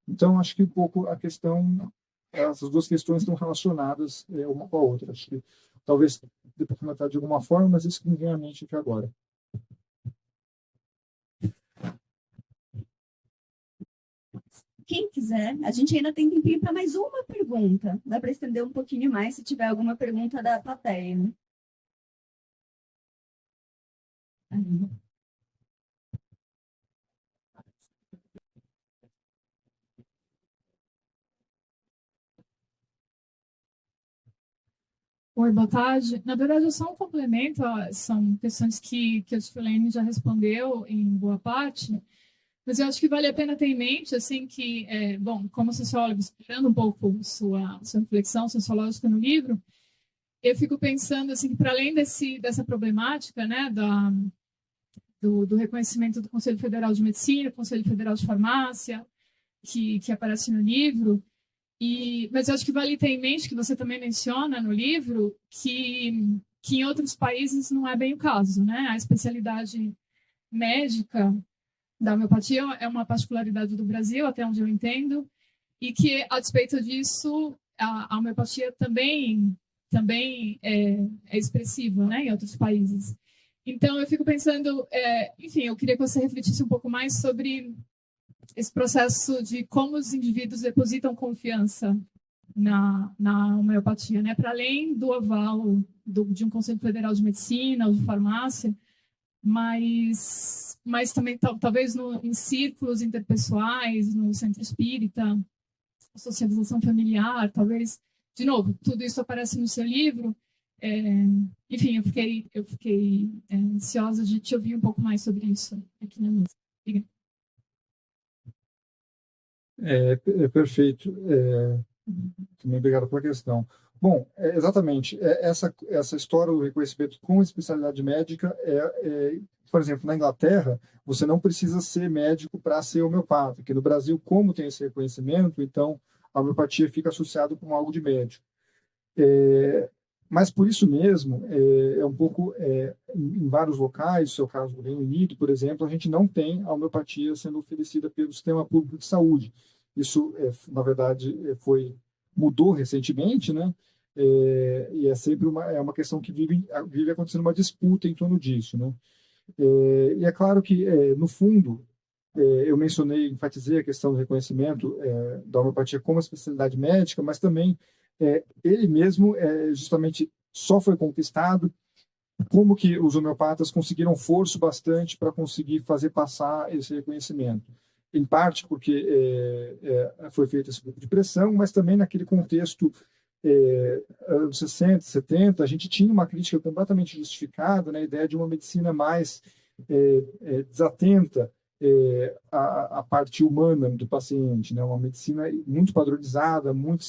Então, acho que um pouco a questão, essas duas questões estão relacionadas uma com a outra. Acho que talvez dê para comentar de alguma forma, mas isso que me vem à mente aqui agora. Quem quiser, a gente ainda tem tempinho para mais uma pergunta. Dá para estender um pouquinho mais se tiver alguma pergunta da plateia, né? Oi, boa tarde. Na verdade, é só um complemento, são questões que a Tifilene já respondeu em boa parte, mas eu acho que vale a pena ter em mente, assim, que, bom, como sociólogo, esperando um pouco sua reflexão sociológica no livro, eu fico pensando, assim, que para além dessa problemática, né, do reconhecimento do Conselho Federal de Medicina, Conselho Federal de Farmácia, que aparece no livro, mas eu acho que vale ter em mente, que você também menciona no livro, que em outros países não é bem o caso, né? A especialidade médica da homeopatia é uma particularidade do Brasil, até onde eu entendo, e que, a despeito disso, a homeopatia também é expressiva, né, em outros países. Então, eu fico pensando, enfim, eu queria que você refletisse um pouco mais sobre esse processo de como os indivíduos depositam confiança na homeopatia, né? Para além do aval de um Conselho Federal de Medicina ou de Farmácia, mas também talvez em círculos interpessoais, no centro espírita, socialização familiar, talvez, de novo, tudo isso aparece no seu livro. Enfim, eu fiquei ansiosa de te ouvir um pouco mais sobre isso aqui na mesa. Obrigada. Perfeito. Também obrigado pela questão. Bom, exatamente, essa história do reconhecimento com especialidade médica por exemplo, na Inglaterra, você não precisa ser médico para ser homeopata, que no Brasil, como tem esse reconhecimento, então a homeopatia fica associada com algo de médico. Mas por isso mesmo, um pouco, em vários locais, no seu caso do Reino Unido, por exemplo, a gente não tem a homeopatia sendo oferecida pelo sistema público de saúde. Isso, na verdade, mudou recentemente, né? E é sempre uma questão que vive acontecendo uma disputa em torno disso, né? E é claro que, no fundo, eu enfatizei a questão do reconhecimento da homeopatia como especialidade médica, mas também ele mesmo justamente só foi conquistado, como que os homeopatas conseguiram força bastante para conseguir fazer passar esse reconhecimento. Em parte porque foi feito esse grupo de pressão, mas também naquele contexto anos 60, 70, a gente tinha uma crítica completamente justificada na ideia de uma medicina mais desatenta à parte humana do paciente, né? Uma medicina muito padronizada, muito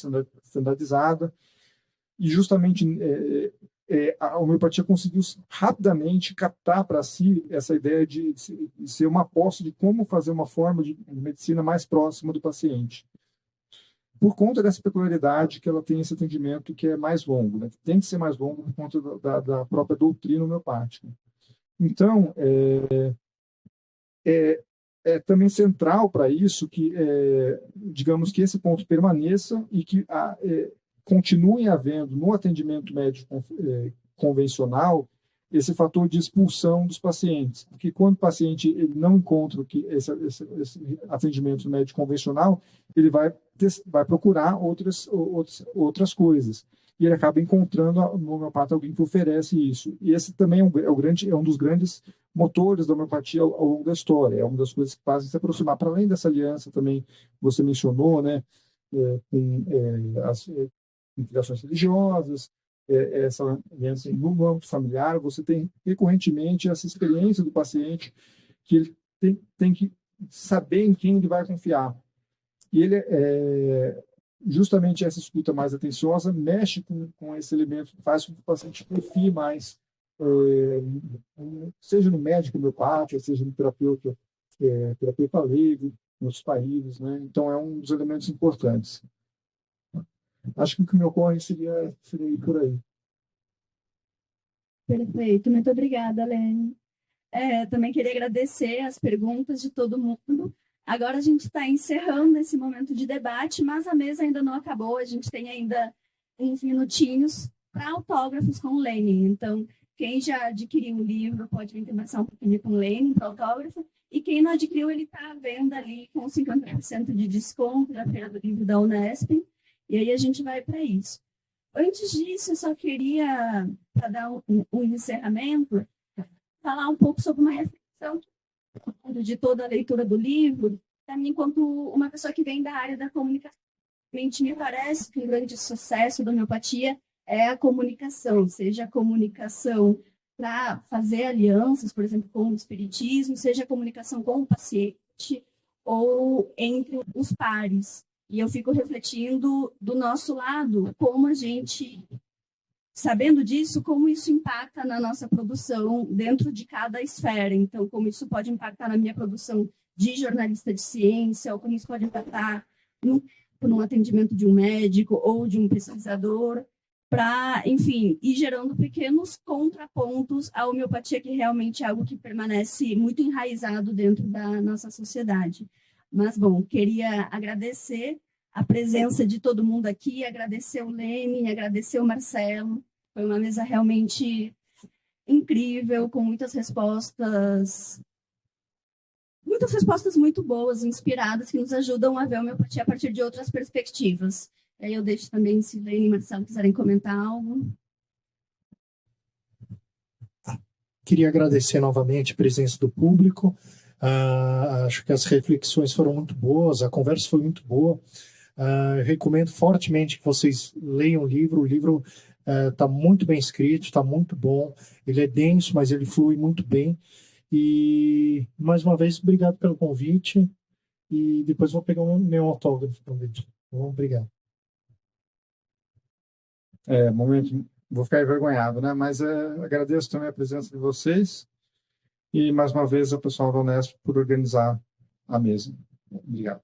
standardizada, e justamente a homeopatia conseguiu rapidamente captar para si essa ideia de ser uma aposta de como fazer uma forma de medicina mais próxima do paciente, por conta dessa peculiaridade que ela tem esse atendimento que é mais longo, né? Tem que ser mais longo por conta da própria doutrina homeopática. Então, é também central para isso que, digamos, que esse ponto permaneça e que continue havendo no atendimento médico convencional esse fator de expulsão dos pacientes, porque quando o paciente ele não encontra esse atendimento médico convencional, ele vai procurar outras coisas, e ele acaba encontrando no homeopata alguém que oferece isso. E esse também é um dos grandes motores da homeopatia ao longo da história, é uma das coisas que fazem se aproximar, para além dessa aliança também você mencionou, né, com as implicações religiosas, essa aliança no âmbito familiar, você tem recorrentemente essa experiência do paciente que ele tem que saber em quem ele vai confiar. E ele, justamente essa escuta mais atenciosa mexe com esse elemento, faz com que o paciente confie mais, seja no médico homeopático, seja no terapeuta leigo, em outros países, né? Então é um dos elementos importantes. Acho que o que me ocorre seria ir por aí. Perfeito, muito obrigada, Lene. Também queria agradecer as perguntas de todo mundo. Agora a gente está encerrando esse momento de debate, mas a mesa ainda não acabou, a gente tem ainda uns minutinhos para autógrafos com o Lene. Então, quem já adquiriu o livro pode vir conversar um pouquinho com o Lene para autógrafo, e quem não adquiriu, ele está à venda ali com 50% de desconto da Feira do Livro da Unesp. E aí a gente vai para isso. Antes disso, eu só queria, para dar um encerramento, falar um pouco sobre uma reflexão de toda a leitura do livro. Para mim, enquanto uma pessoa que vem da área da comunicação, me parece que um grande sucesso da homeopatia é a comunicação, seja a comunicação para fazer alianças, por exemplo, com o espiritismo, seja a comunicação com o paciente ou entre os pares. E eu fico refletindo do nosso lado, como a gente, sabendo disso, como isso impacta na nossa produção dentro de cada esfera. Então, como isso pode impactar na minha produção de jornalista de ciência, ou como isso pode impactar no atendimento de um médico ou de um pesquisador, para, enfim, ir gerando pequenos contrapontos à homeopatia, que realmente é algo que permanece muito enraizado dentro da nossa sociedade. Mas, bom, queria agradecer a presença de todo mundo aqui, agradecer o Lene, agradecer o Marcelo. Foi uma mesa realmente incrível, com muitas respostas muito boas, inspiradas, que nos ajudam a ver a homeopatia a partir de outras perspectivas. Aí eu deixo também, se Lene e Marcelo quiserem comentar algo. Queria agradecer novamente a presença do público. Acho que as reflexões foram muito boas, a conversa foi muito boa. Eu recomendo fortemente que vocês leiam o livro está muito bem escrito, está muito bom, ele é denso, mas ele flui muito bem. E, mais uma vez, obrigado pelo convite, e depois vou pegar o meu autógrafo também. Obrigado. Vou ficar envergonhado, né? Mas agradeço também a presença de vocês, e mais uma vez ao pessoal da Unesp por organizar a mesa. Obrigado.